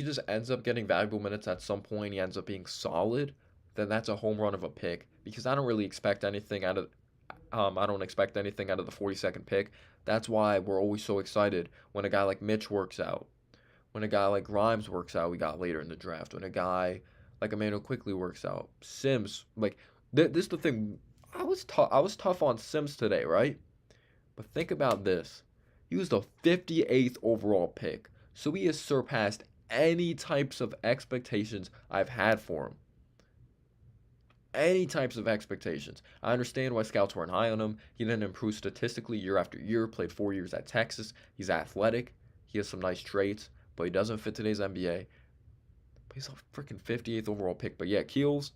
S1: just ends up getting valuable minutes at some point, he ends up being solid, then that's a home run of a pick. Because I don't really expect anything out of I don't expect anything out of the 42nd pick. That's why we're always so excited when a guy like Mitch works out, when a guy like Grimes works out. We got later in the draft when a guy like Emmanuel quickly works out. Sims, like this is the thing. I was tough on Sims today, right? But think about this. He was the 58th overall pick. So he has surpassed any types of expectations I've had for him. Any types of expectations. I understand why scouts weren't high on him. He didn't improve statistically year after year, played 4 years at Texas. He's athletic. He has some nice traits, but he doesn't fit today's NBA. But he's a freaking 58th overall pick. But yeah, Keels,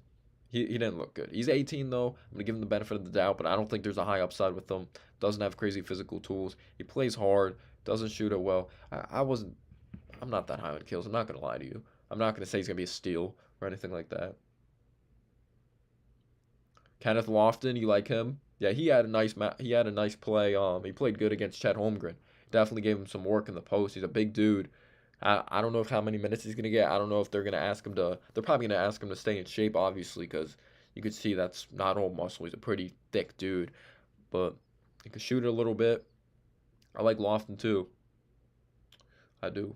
S1: he didn't look good. He's 18 though. I'm gonna give him the benefit of the doubt, but I don't think there's a high upside with him. Doesn't have crazy physical tools. He plays hard. Doesn't shoot it well. I wasn't. I'm not that high on Keels. I'm not gonna lie to you. I'm not gonna say he's gonna be a steal or anything like that. Kenneth Lofton, you like him? Yeah, he had a nice play. He played good against Chet Holmgren. Definitely gave him some work in the post. He's a big dude. I don't know how many minutes he's gonna get. I don't know if they're gonna ask him to. They're probably gonna ask him to stay in shape, obviously, because you could see that's not all muscle. He's a pretty thick dude, but he can shoot it a little bit. I like Lofton too. I do.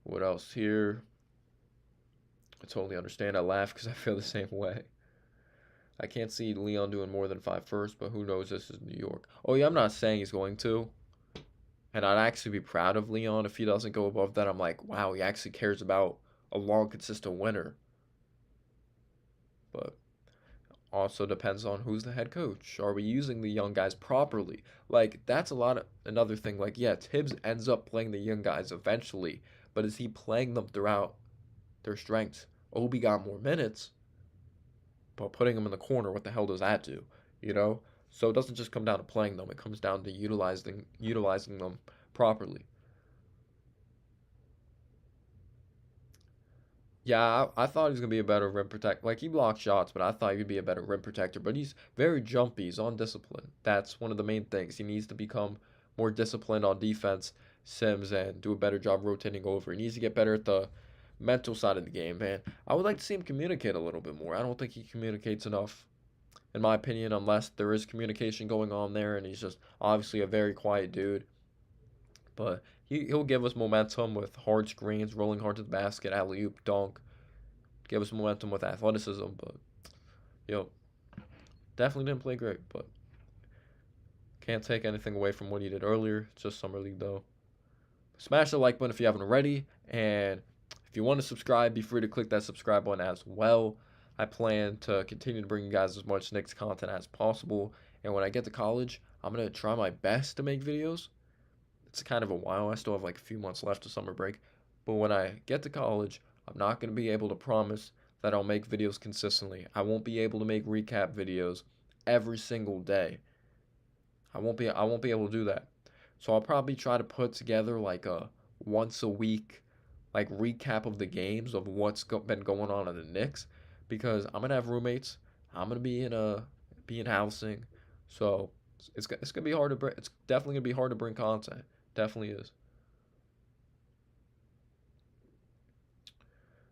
S1: What else here? I totally understand. I laugh because I feel the same way. I can't see Leon doing more than 5 first, but who knows? This is New York. Oh yeah, I'm not saying he's going to, and I'd actually be proud of Leon if he doesn't go above that. I'm like, wow, he actually cares about a long, consistent winner. But also depends on who's the head coach. Are we using the young guys properly? Like that's a lot of another thing. Like yeah, Tibbs ends up playing the young guys eventually, but is he playing them throughout their strengths? Obi got more minutes, but putting them in the corner, what the hell does that do? You know? So it doesn't just come down to playing them, it comes down to utilizing them properly. Yeah, I thought he was gonna be a better rim protector. Like he blocked shots, but I thought he'd be a better rim protector. But he's very jumpy. He's on discipline. That's one of the main things. He needs to become more disciplined on defense, Sims, and do a better job rotating over. He needs to get better at the mental side of the game, man. I would like to see him communicate a little bit more. I don't think he communicates enough, in my opinion, unless there is communication going on there, and he's just obviously a very quiet dude. But he'll give us momentum with hard screens, rolling hard to the basket, alley oop, dunk. Give us momentum with athleticism, but you know, definitely didn't play great. But can't take anything away from what he did earlier. It's just summer league though. Smash the like button if you haven't already, and if you want to subscribe, be free to click that subscribe button as well. I plan to continue to bring you guys as much Knicks content as possible, and when I get to college, I'm gonna try my best to make videos. It's kind of a while. I still have like a few months left to summer break. But when I get to college, I'm not going to be able to promise that I'll make videos consistently. I won't be able to make recap videos every single day. I won't be able to do that. So I'll probably try to put together like a once a week like recap of the games of been going on in the Knicks because I'm going to have roommates. I'm going to be in housing. So it's gonna be hard to bring. It's definitely gonna be hard to bring content. Definitely is.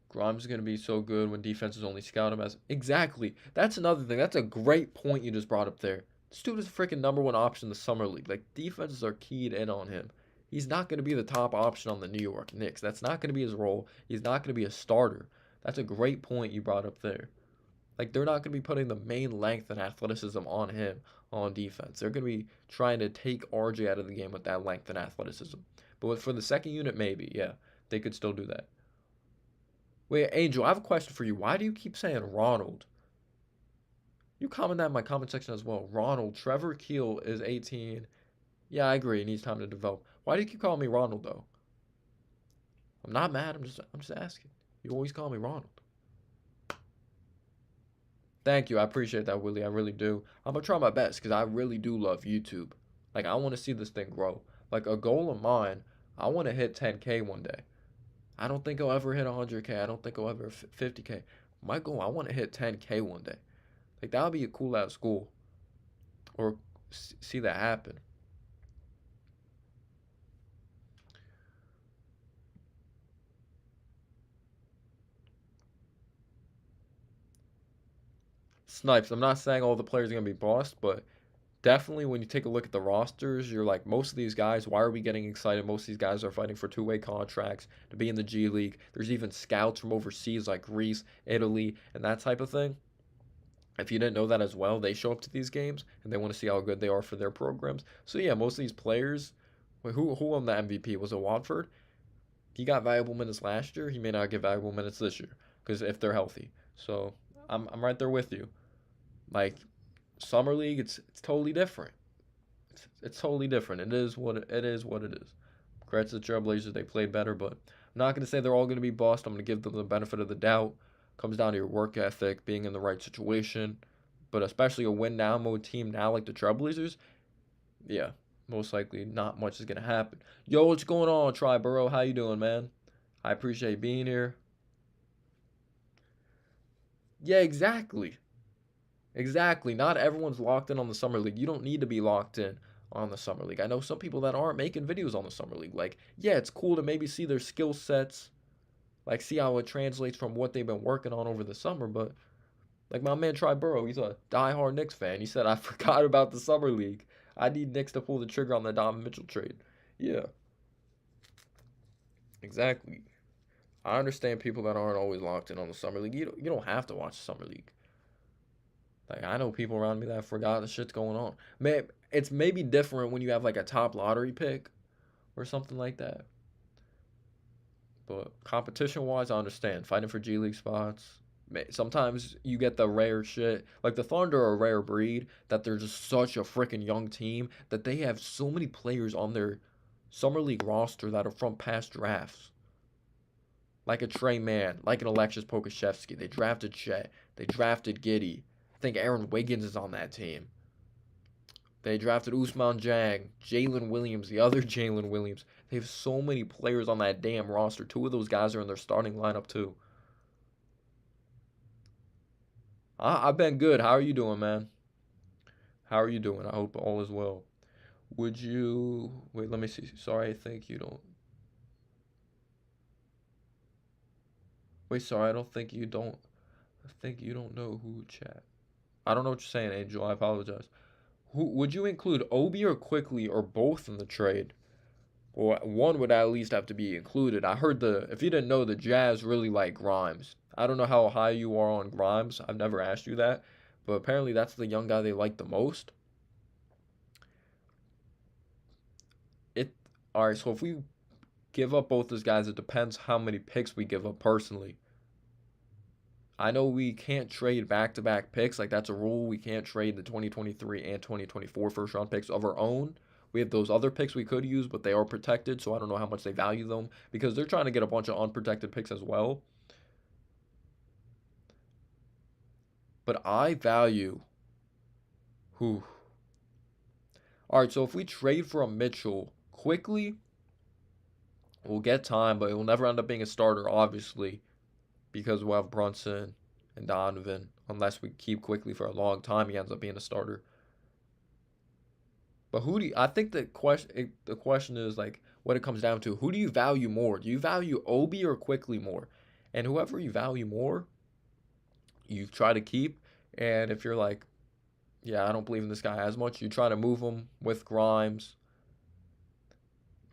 S1: Grimes is going to be so good when defenses only scout him as. Exactly. That's another thing. That's a great point you just brought up there. This dude is a freaking number one option in the summer league. Like defenses are keyed in on him. He's not going to be the top option on the New York Knicks. That's not going to be his role. He's not going to be a starter. That's a great point you brought up there. Like they're not going to be putting the main length and athleticism on him on defense. They're going to be trying to take RJ out of the game with that length and athleticism. But for the second unit, maybe, yeah, they could still do that. Wait, Angel, I have a question for you. Why do you keep saying Ronald? You comment that in my comment section as well. Ronald, Trevor Keel is 18. Yeah, I agree. He needs time to develop. Why do you keep calling me Ronald, though? I'm not mad. I'm just asking. You always call me Ronald. Thank you. I appreciate that, Willie. I really do. I'm gonna try my best because I really do love YouTube. Like I want to see this thing grow. Like a goal of mine, I want to hit 10K one day. I don't think I'll ever hit 100K. I don't think I'll ever 50K. My goal, I want to hit 10K one day. Like that would be a cool ass goal. Or see that happen. Snipes. I'm not saying all the players are gonna be bossed, but definitely when you take a look at the rosters, you're like, most of these guys, why are we getting excited? Most of these guys are fighting for two-way contracts to be in the G League. There's even scouts from overseas like Greece, Italy, and that type of thing. If you didn't know that as well, they show up to these games and they want to see how good they are for their programs. So yeah, most of these players, who won the MVP? Was it Watford? He got valuable minutes last year. He may not get valuable minutes this year because if they're healthy. So I'm right there with you. Like summer league, it's totally different. It's totally different. It is what it is. Congrats to the Trailblazers, they played better, but I'm not gonna say they're all gonna be bossed. I'm gonna give them the benefit of the doubt. Comes down to your work ethic, being in the right situation, but especially a win now mode team now like the Trailblazers. Yeah, most likely not much is gonna happen. Yo, what's going on, Triborough? How you doing, man? I appreciate being here. Yeah, exactly. Exactly. Not everyone's locked in on the summer league. You don't need to be locked in on the summer league. I know some people that aren't making videos on the summer league. Like, yeah, it's cool to maybe see their skill sets, like see how it translates from what they've been working on over the summer. But like my man Triborough, he's a diehard Knicks fan. He said I forgot about the summer league. I need Knicks to pull the trigger on the Donovan Mitchell trade. Yeah, exactly. I understand people that aren't always locked in on the summer league. You don't have to watch the summer league. Like I know people around me that forgot the shit's going on. It's maybe different when you have like a top lottery pick or something like that. But competition wise, I understand. Fighting for G League spots. Sometimes you get the rare shit. Like the Thunder are a rare breed that they're just such a freaking young team that they have so many players on their summer league roster that are from past drafts. Like a Trey Mann, like an Alexis Pokashevsky. They drafted Chet. They drafted Giddy. I think Aaron Wiggins is on that team. They drafted Usman Jang, Jalen Williams, the other Jalen Williams. They have so many players on that damn roster. Two of those guys are in their starting lineup too. I've been good. How are you doing, man? How are you doing? I hope all is well. Would you wait? Let me see. Sorry, I think you don't. Wait, sorry, I don't think you don't. I think you don't know who chat. I don't know what you're saying, Angel. I apologize. Who would you include, Obi or Quickly or both in the trade? Well, one would at least have to be included. I heard if you didn't know, the Jazz really like Grimes. I don't know how high you are on Grimes. I've never asked you that, but apparently that's the young guy they like the most. It all right. So if we give up both those guys, it depends how many picks we give up personally. I know we can't trade back-to-back picks. Like that's a rule. We can't trade the 2023 and 2024 first round picks of our own. We have those other picks we could use, but they are protected, so I don't know how much they value them because they're trying to get a bunch of unprotected picks as well. But I value who. All right, so if we trade for a Mitchell quickly, we'll get time, but it will never end up being a starter, obviously, because we'll have Brunson and Donovan. Unless we keep quickly for a long time, he ends up being a starter. But who do you, I think the question is like what it comes down to. Who do you value more? Do you value Obi or quickly more? And whoever you value more, you try to keep. And if you're like, yeah, I don't believe in this guy as much, you try to move him with Grimes.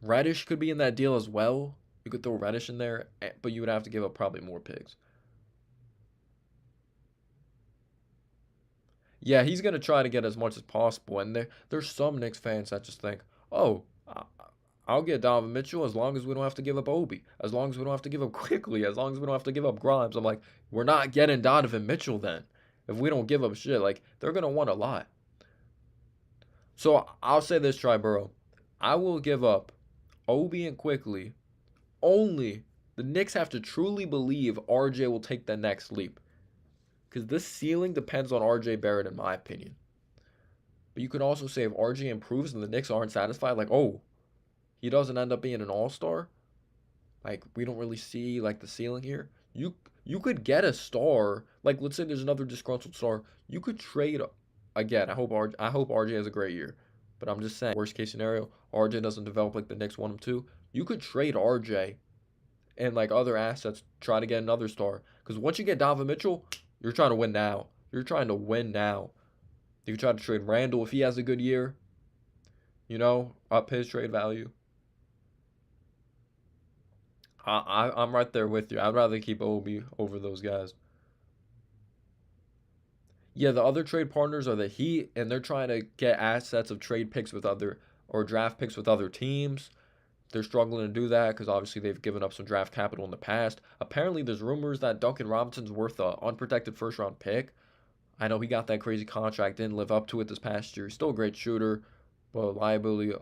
S1: Reddish could be in that deal as well. You could throw Reddish in there, but you would have to give up probably more picks. Yeah, he's gonna try to get as much as possible, and there's some Knicks fans that just think, oh, I'll get Donovan Mitchell as long as we don't have to give up Obi, as long as we don't have to give up quickly, as long as we don't have to give up Grimes. I'm like, we're not getting Donovan Mitchell then. If we don't give up shit, like they're gonna want a lot. So I'll say this, Triborough, I will give up Obi and quickly only The Knicks have to truly believe RJ will take the next leap. Because this ceiling depends on RJ Barrett, in my opinion. But you can also say if RJ improves and the Knicks aren't satisfied, like, oh, he doesn't end up being an all-star, like we don't really see like the ceiling here. You could get a star. Like let's say there's another disgruntled star. You could trade again. I hope RJ has a great year. But I'm just saying, worst case scenario, RJ doesn't develop like the Knicks want him to. You could trade RJ and like other assets, try to get another star. Because once you get Donovan Mitchell, you're trying to win now. You're trying to win now. You can try to trade Randall if he has a good year, up his trade value. I'm right there with you. I'd rather keep Obi over those guys. Yeah, the other trade partners are the Heat, and they're trying to get assets of trade picks with other or draft picks with other teams. They're struggling to do that because obviously they've given up some draft capital in the past. Apparently, there's rumors that Duncan Robinson's worth an unprotected first round pick. I know he got that crazy contract, didn't live up to it this past year. He's still a great shooter, but liability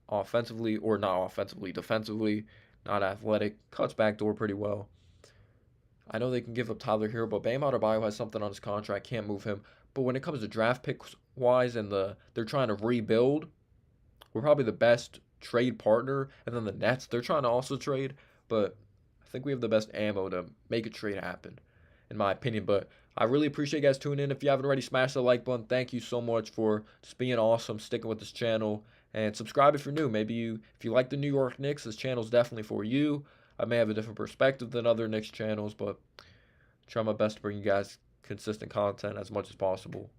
S1: offensively, or not offensively, defensively, not athletic, cuts back door pretty well. I know they can give up Tyler Hero, but Bam Adebayo has something on his contract, can't move him. But when it comes to draft picks wise and they're trying to rebuild, we're probably the best trade partner. And then the Nets, they're trying to also trade, but I think we have the best ammo to make a trade happen, in my opinion. But I really appreciate you guys tuning in. If you haven't already, smash the like button. Thank you so much for just being awesome, sticking with this channel, and subscribe if you're new. If you like the New York Knicks, this channel is definitely for you. I may have a different perspective than other Knicks channels, but try my best to bring you guys consistent content as much as possible.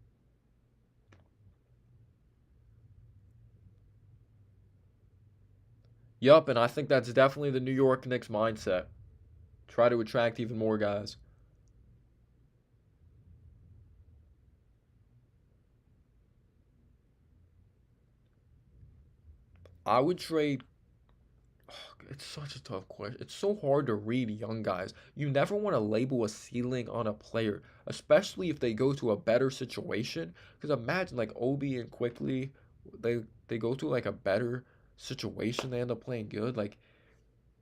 S1: Yup, and I think that's definitely the New York Knicks mindset. Try to attract even more guys. I would trade. It's such a tough question. It's so hard to read young guys. You never want to label a ceiling on a player, especially if they go to a better situation. Because imagine like Obi and Quickly, they go to like a better situation, they end up playing good. Like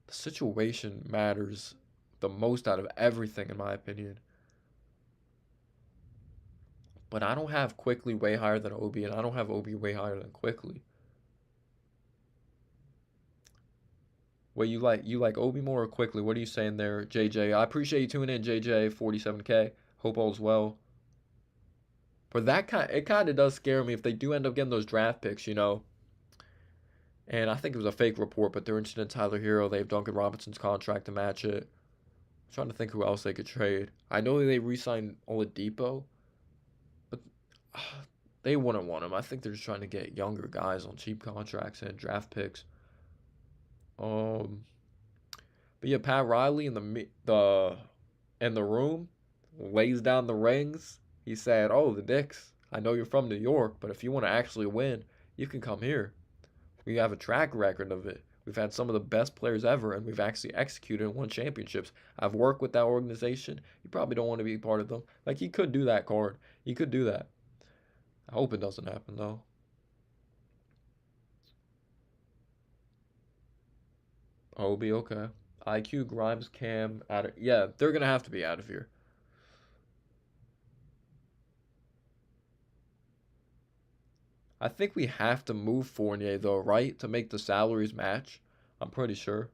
S1: the situation matters the most out of everything, in my opinion. But I don't have Quickly way higher than Obi, and I don't have Obi way higher than Quickly. What you like? You like Obi more or Quickly? What are you saying there, JJ? I appreciate you tuning in, JJ. 47K. Hope all's well. But it kind of does scare me if they do end up getting those draft picks. And I think it was a fake report, but they're interested in Tyler Hero. They have Duncan Robinson's contract to match it. I'm trying to think who else they could trade. I know they re-signed Oladipo, but they wouldn't want him. I think they're just trying to get younger guys on cheap contracts and draft picks. Um, but yeah, Pat Riley in the room lays down the rings. He said, "Oh, the Knicks. I know you're from New York, but if you want to actually win, you can come here. We have a track record of it. We've had some of the best players ever, and we've actually executed and won championships. I've worked with that organization. You probably don't want to be part of them. Like he could do that, card. He could do that. I hope it doesn't happen though. Oh, be okay. IQ, Grimes, Cam, out of yeah, they're gonna have to be out of here. I think we have to move Fournier though, right, to make the salaries match. I'm pretty sure.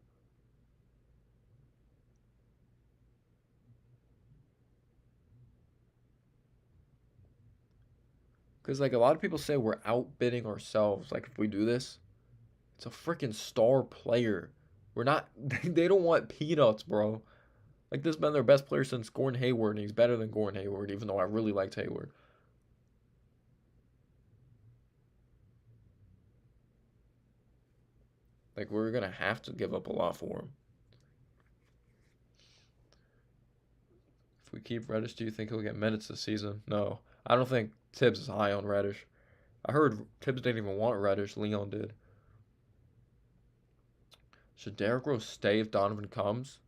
S1: Because like a lot of people say we're outbidding ourselves. Like if we do this, it's a freaking star player. We're not. They don't want peanuts, bro. Like this has been their best player since Gordon Hayward, and he's better than Gordon Hayward, even though I really liked Hayward. Like we're gonna have to give up a lot for him. If we keep Reddish, do you think he'll get minutes this season? No, I don't think Tibbs is high on Reddish. I heard Tibbs didn't even want Reddish. Leon did. Should Derrick Rose stay if Donovan comes?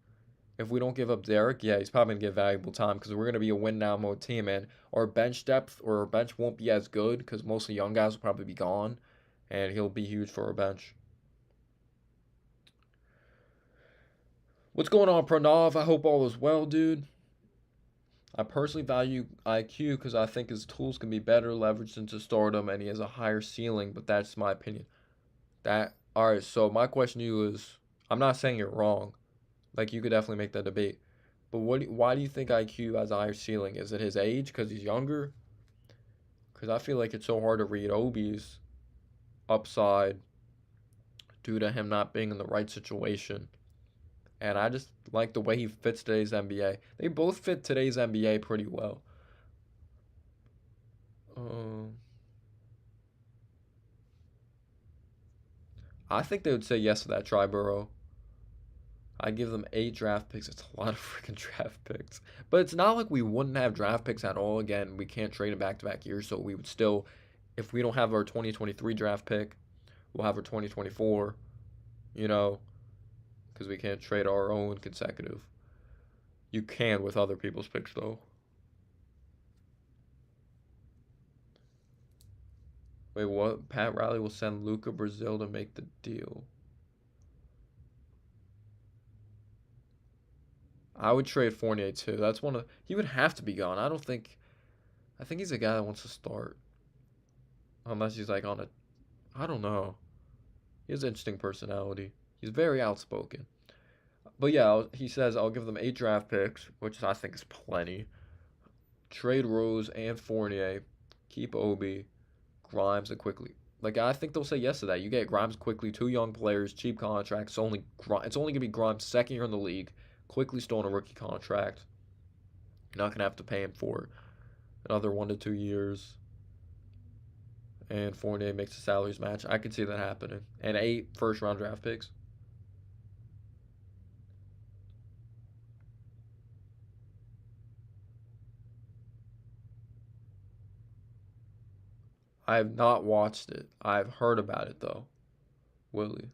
S1: If we don't give up Derrick, yeah, he's probably gonna get valuable time because we're gonna be a win now mode team, and our bench depth or our bench won't be as good because most of the young guys will probably be gone, and he'll be huge for our bench. What's going on, Pranav? I hope all is well, dude. I personally value IQ because I think his tools can be better leveraged into stardom and he has a higher ceiling, but that's my opinion. All right, so my question to you is I'm not saying you're wrong. Like, you could definitely make that debate. But why do you think IQ has a higher ceiling? Is it his age because he's younger? Because I feel like it's so hard to read Obi's upside due to him not being in the right situation. And I just like the way he fits today's NBA. They both fit today's NBA pretty well. Um, I think they would say yes to that Triborough. I give them 8 draft picks. It's a lot of freaking draft picks. But it's not like we wouldn't have draft picks at all. Again, we can't trade them back to back years, so we would still, if we don't have our 2023 draft pick, we'll have our 2024, you know, because we can't trade our own consecutive. You can with other people's picks, though. Wait, what? Pat Riley will send Luca Brazil to make the deal. I would trade Fournier too. That's one of he would have to be gone. I don't think I think he's a guy that wants to start. Unless he's like on a I don't know. He has an interesting personality. He's very outspoken. But yeah, he says I'll give them 8 draft picks, which I think is plenty. Trade Rose and Fournier. Keep Obi, Grimes, and quickly. Like I think they'll say yes to that. You get Grimes quickly, 2 young players, cheap contracts. It's only gonna be Grimes' second year in the league. Quickly still on a rookie contract. You're not gonna have to pay him for another 1 to 2 years. And Fournier makes the salaries match. I could see that happening. And 8 first round draft picks. I have not watched it. I've heard about it though. Willie.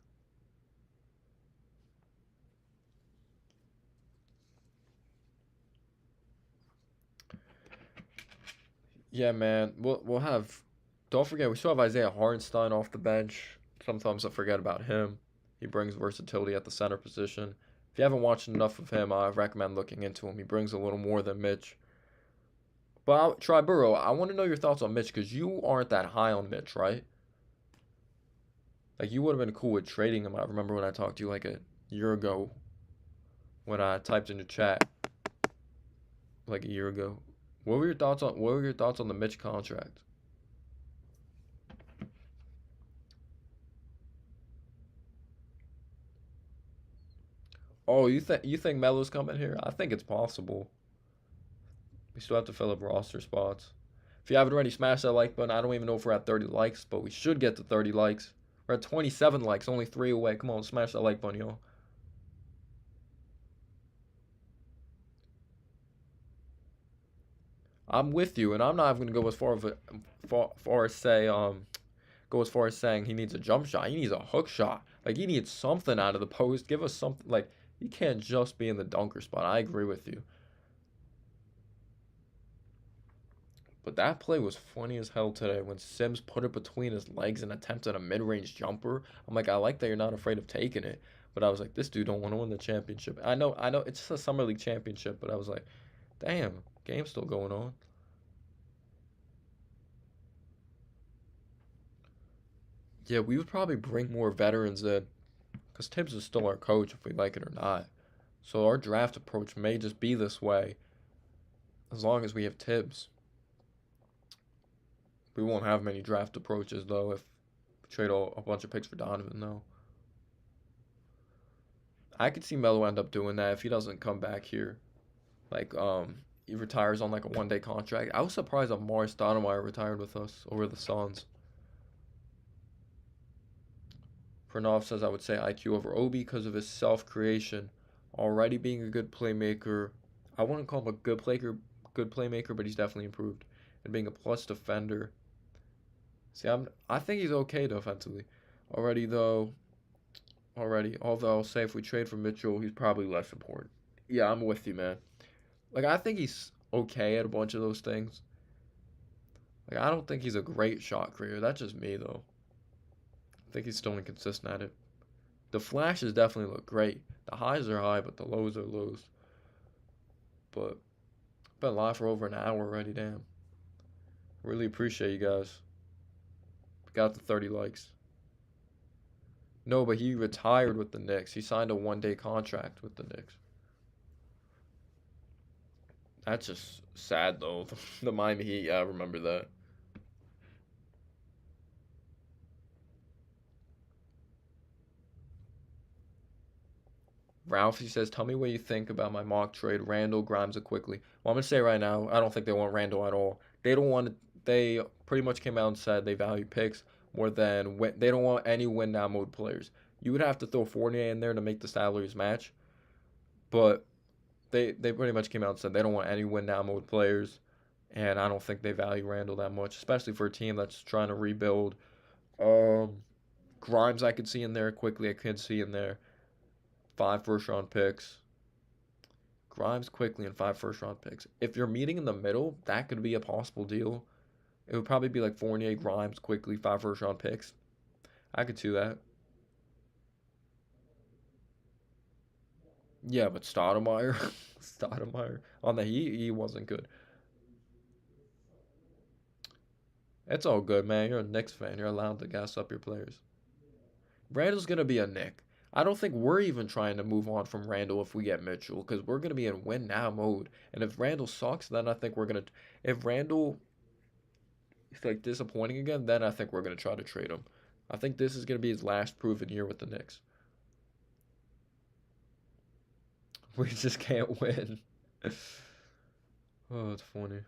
S1: Yeah, man. We'll have. Don't forget, we still have Isaiah Hartenstein off the bench. Sometimes I forget about him. He brings versatility at the center position. If you haven't watched enough of him, I recommend looking into him. He brings a little more than Mitch. But Triborough, I want to know your thoughts on Mitch because you aren't that high on Mitch, right? Like you would have been cool with trading him. I remember when I talked to you like a year ago when I typed in the chat like a year ago. What were your thoughts on the Mitch contract? Oh, you think Melo's coming here? I think it's possible. We still have to fill up roster spots. If you haven't already, smash that like button. I don't even know if we're at 30 likes, but we should get to 30 likes. We're at 27 likes, only 3 away. Come on, smash that like button, y'all. I'm with you, and I'm not even gonna go as far as say go as far as saying he needs a jump shot. He needs a hook shot. Like he needs something out of the post. Give us something. Like he can't just be in the dunker spot. I agree with you. But that play was funny as hell today when Sims put it between his legs and attempted a mid-range jumper. I'm like, I like that you're not afraid of taking it. But I was like, this dude don't want to win the championship. I know, it's just a summer league championship, but I was like, damn, game's still going on. Yeah, we would probably bring more veterans in because Tibbs is still our coach if we like it or not. So our draft approach may just be this way as long as we have Tibbs. We won't have many draft approaches though if we trade a bunch of picks for Donovan though. I could see Melo end up doing that if he doesn't come back here. Like he retires on like a 1 day contract. I was surprised that Morris Stoudemire retired with us over the Suns. Pranav says I would say IQ over Obi because of his self creation, already being a good playmaker. I wouldn't call him a good playmaker, but he's definitely improved. And being a plus defender. See, I think he's okay defensively. Already though, although I'll say if we trade for Mitchell, he's probably less important. Yeah, I'm with you, man. Like I think he's okay at a bunch of those things. Like I don't think he's a great shot creator. That's just me though. I think he's still inconsistent at it. The flashes definitely look great. The highs are high, but the lows are lows. But been live for over an hour already. Damn. Really appreciate you guys. Got the 30 likes. No, but he retired with the Knicks. He signed a 1 day contract with the Knicks. That's just sad though. The Miami Heat, yeah, I remember that. Ralphie says, "Tell me what you think about my mock trade, Randall, Grimes, and quickly." Well, I'm gonna say right now, I don't think they want Randall at all. They don't want. They pretty much came out and said they value picks more than win. They don't want any win now mode players. You would have to throw Fournier in there to make the salaries match, but they pretty much came out and said they don't want any win now mode players, and I don't think they value Randall that much, especially for a team that's trying to rebuild. Um, Grimes I could see in there quickly. I could see in there 5 first round picks. Grimes quickly and 5 first round picks. If you're meeting in the middle, that could be a possible deal. It would probably be like Fournier, Grimes quickly, 5 first round picks. I could see that. Yeah, but Stoudemire, Stoudemire on the Heat, he wasn't good. It's all good, man. You're a Knicks fan. You're allowed to gas up your players. Randall's gonna be a Nick. I don't think we're even trying to move on from Randall if we get Mitchell because we're gonna be in win now mode. And if Randall sucks, then I think we're gonna. If Randall is like disappointing again, then I think we're gonna try to trade him. I think this is gonna be his last proven year with the Knicks. We just can't win. Oh, it's funny.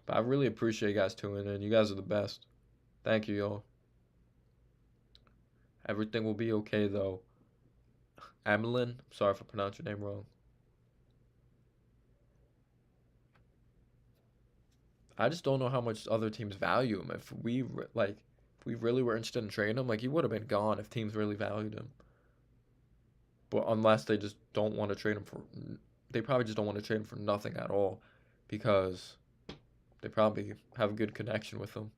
S1: But I really appreciate you guys tuning in. You guys are the best. Thank you, y'all. Everything will be okay though. Amelin, sorry if I pronounced your name wrong. I just don't know how much other teams value him. If we like, if we really were interested in trading him, like he would have been gone if teams really valued him. But unless they just don't want to trade him for, they probably just don't want to trade him for nothing at all, because they probably have a good connection with him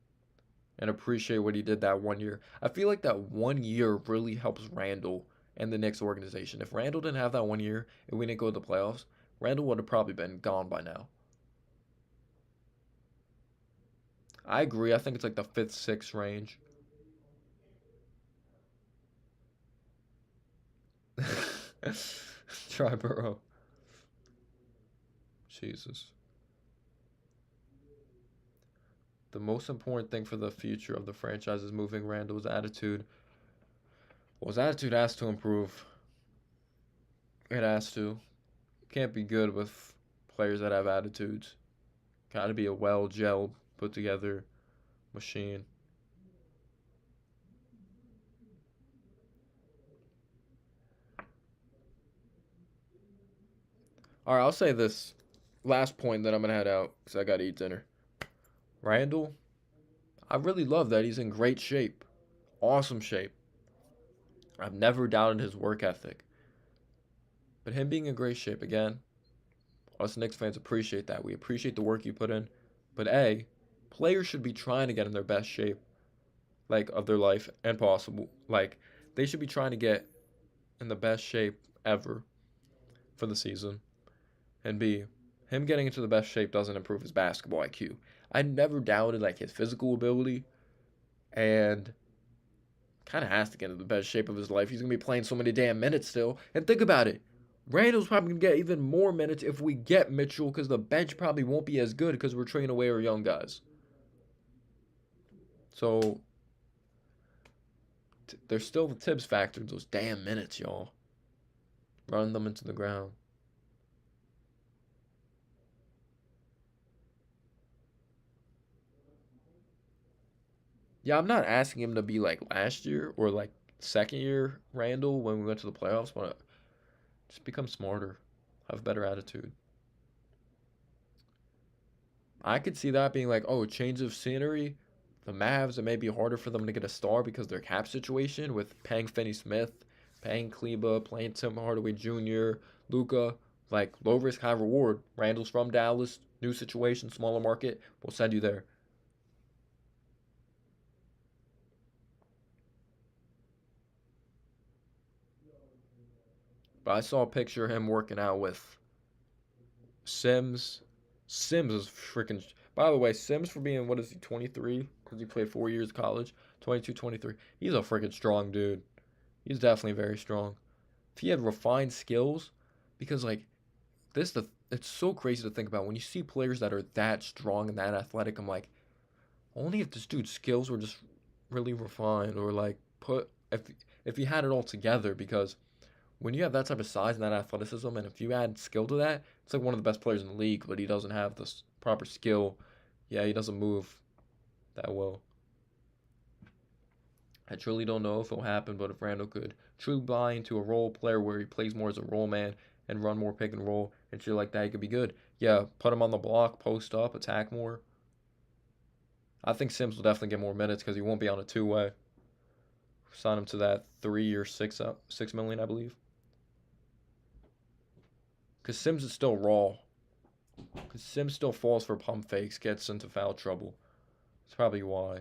S1: and appreciate what he did that 1 year. I feel like that 1 year really helps Randall and the Knicks organization. If Randall didn't have that 1 year and we didn't go to the playoffs, Randall would have probably been gone by now. I agree. I think it's like the fifth, sixth range. Try Burrow. Jesus. The most important thing for the future of the franchise is moving Randall's attitude. Well, his attitude has to improve. It has to. Can't be good with players that have attitudes. Got to be a well gelled, put together machine. All right, I'll say this last point, then I'm gonna head out because I gotta eat dinner. Randall, I really love that he's in great shape, awesome shape. I've never doubted his work ethic, but him being in great shape again, us Knicks fans appreciate that. We appreciate the work you put in, but players should be trying to get in their best shape, like of their life and possible. Like they should be trying to get in the best shape ever for the season. And B, him getting into the best shape doesn't improve his basketball IQ. I never doubted like his physical ability, and kind of has to get into the best shape of his life. He's gonna be playing so many damn minutes still. And think about it, Randall's probably gonna get even more minutes if we get Mitchell, because the bench probably won't be as good because we're trading away our young guys. So there's still the Tibbs factor, those damn minutes, y'all. Run them into the ground. Yeah, I'm not asking him to be like last year or like second year Randall when we went to the playoffs, but just become smarter, have a better attitude. I could see that being like, oh, change of scenery. The Mavs, it may be harder for them to get a star because their cap situation with paying Finney Smith, paying Kleba, playing Tim Hardaway Jr., Luca, like low risk, high reward. Randall's from Dallas, new situation, smaller market. We'll send you there. But I saw a picture of him working out with Sims. Sims is freaking. By the way, Sims for being, what is he, 23? Because he played 4 years of college. 22, 23. He's a freaking strong dude. He's definitely very strong. If he had refined skills, because like it's so crazy to think about when you see players that are that strong and that athletic. I'm like, only if this dude's skills were just really refined, or like put if he had it all together. Because when you have that type of size and that athleticism, and if you add skill to that, it's like one of the best players in the league. But he doesn't have the proper skill. Yeah, he doesn't move that well. I truly don't know if it'll happen, but if Randall could truly buy into a role player where he plays more as a role man and run more pick and roll and shit like that, he could be good. Yeah, put him on the block, post up, attack more. I think Sims will definitely get more minutes because he won't be on a two-way. Sign him to that 3 or 6 million, I believe. Because Sims is still raw. Because Sims still falls for pump fakes, gets into foul trouble. That's probably why.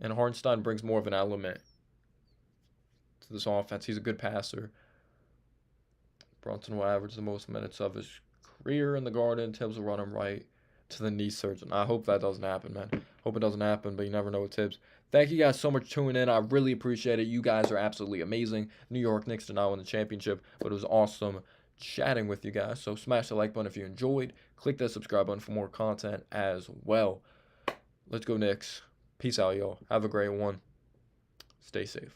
S1: And Hartenstein brings more of an element to this offense. He's a good passer. Brunson will average the most minutes of his career in the Garden. Tibbs will run him right to the knee surgeon. I hope that doesn't happen, man. Hope it doesn't happen, but you never know with Tibbs. Thank you guys so much for tuning in. I really appreciate it. You guys are absolutely amazing. New York Knicks did not win the championship, but it was awesome chatting with you guys. So smash the like button if you enjoyed. Click that subscribe button for more content as well. Let's go Knicks. Peace out, y'all. Have a great one. Stay safe.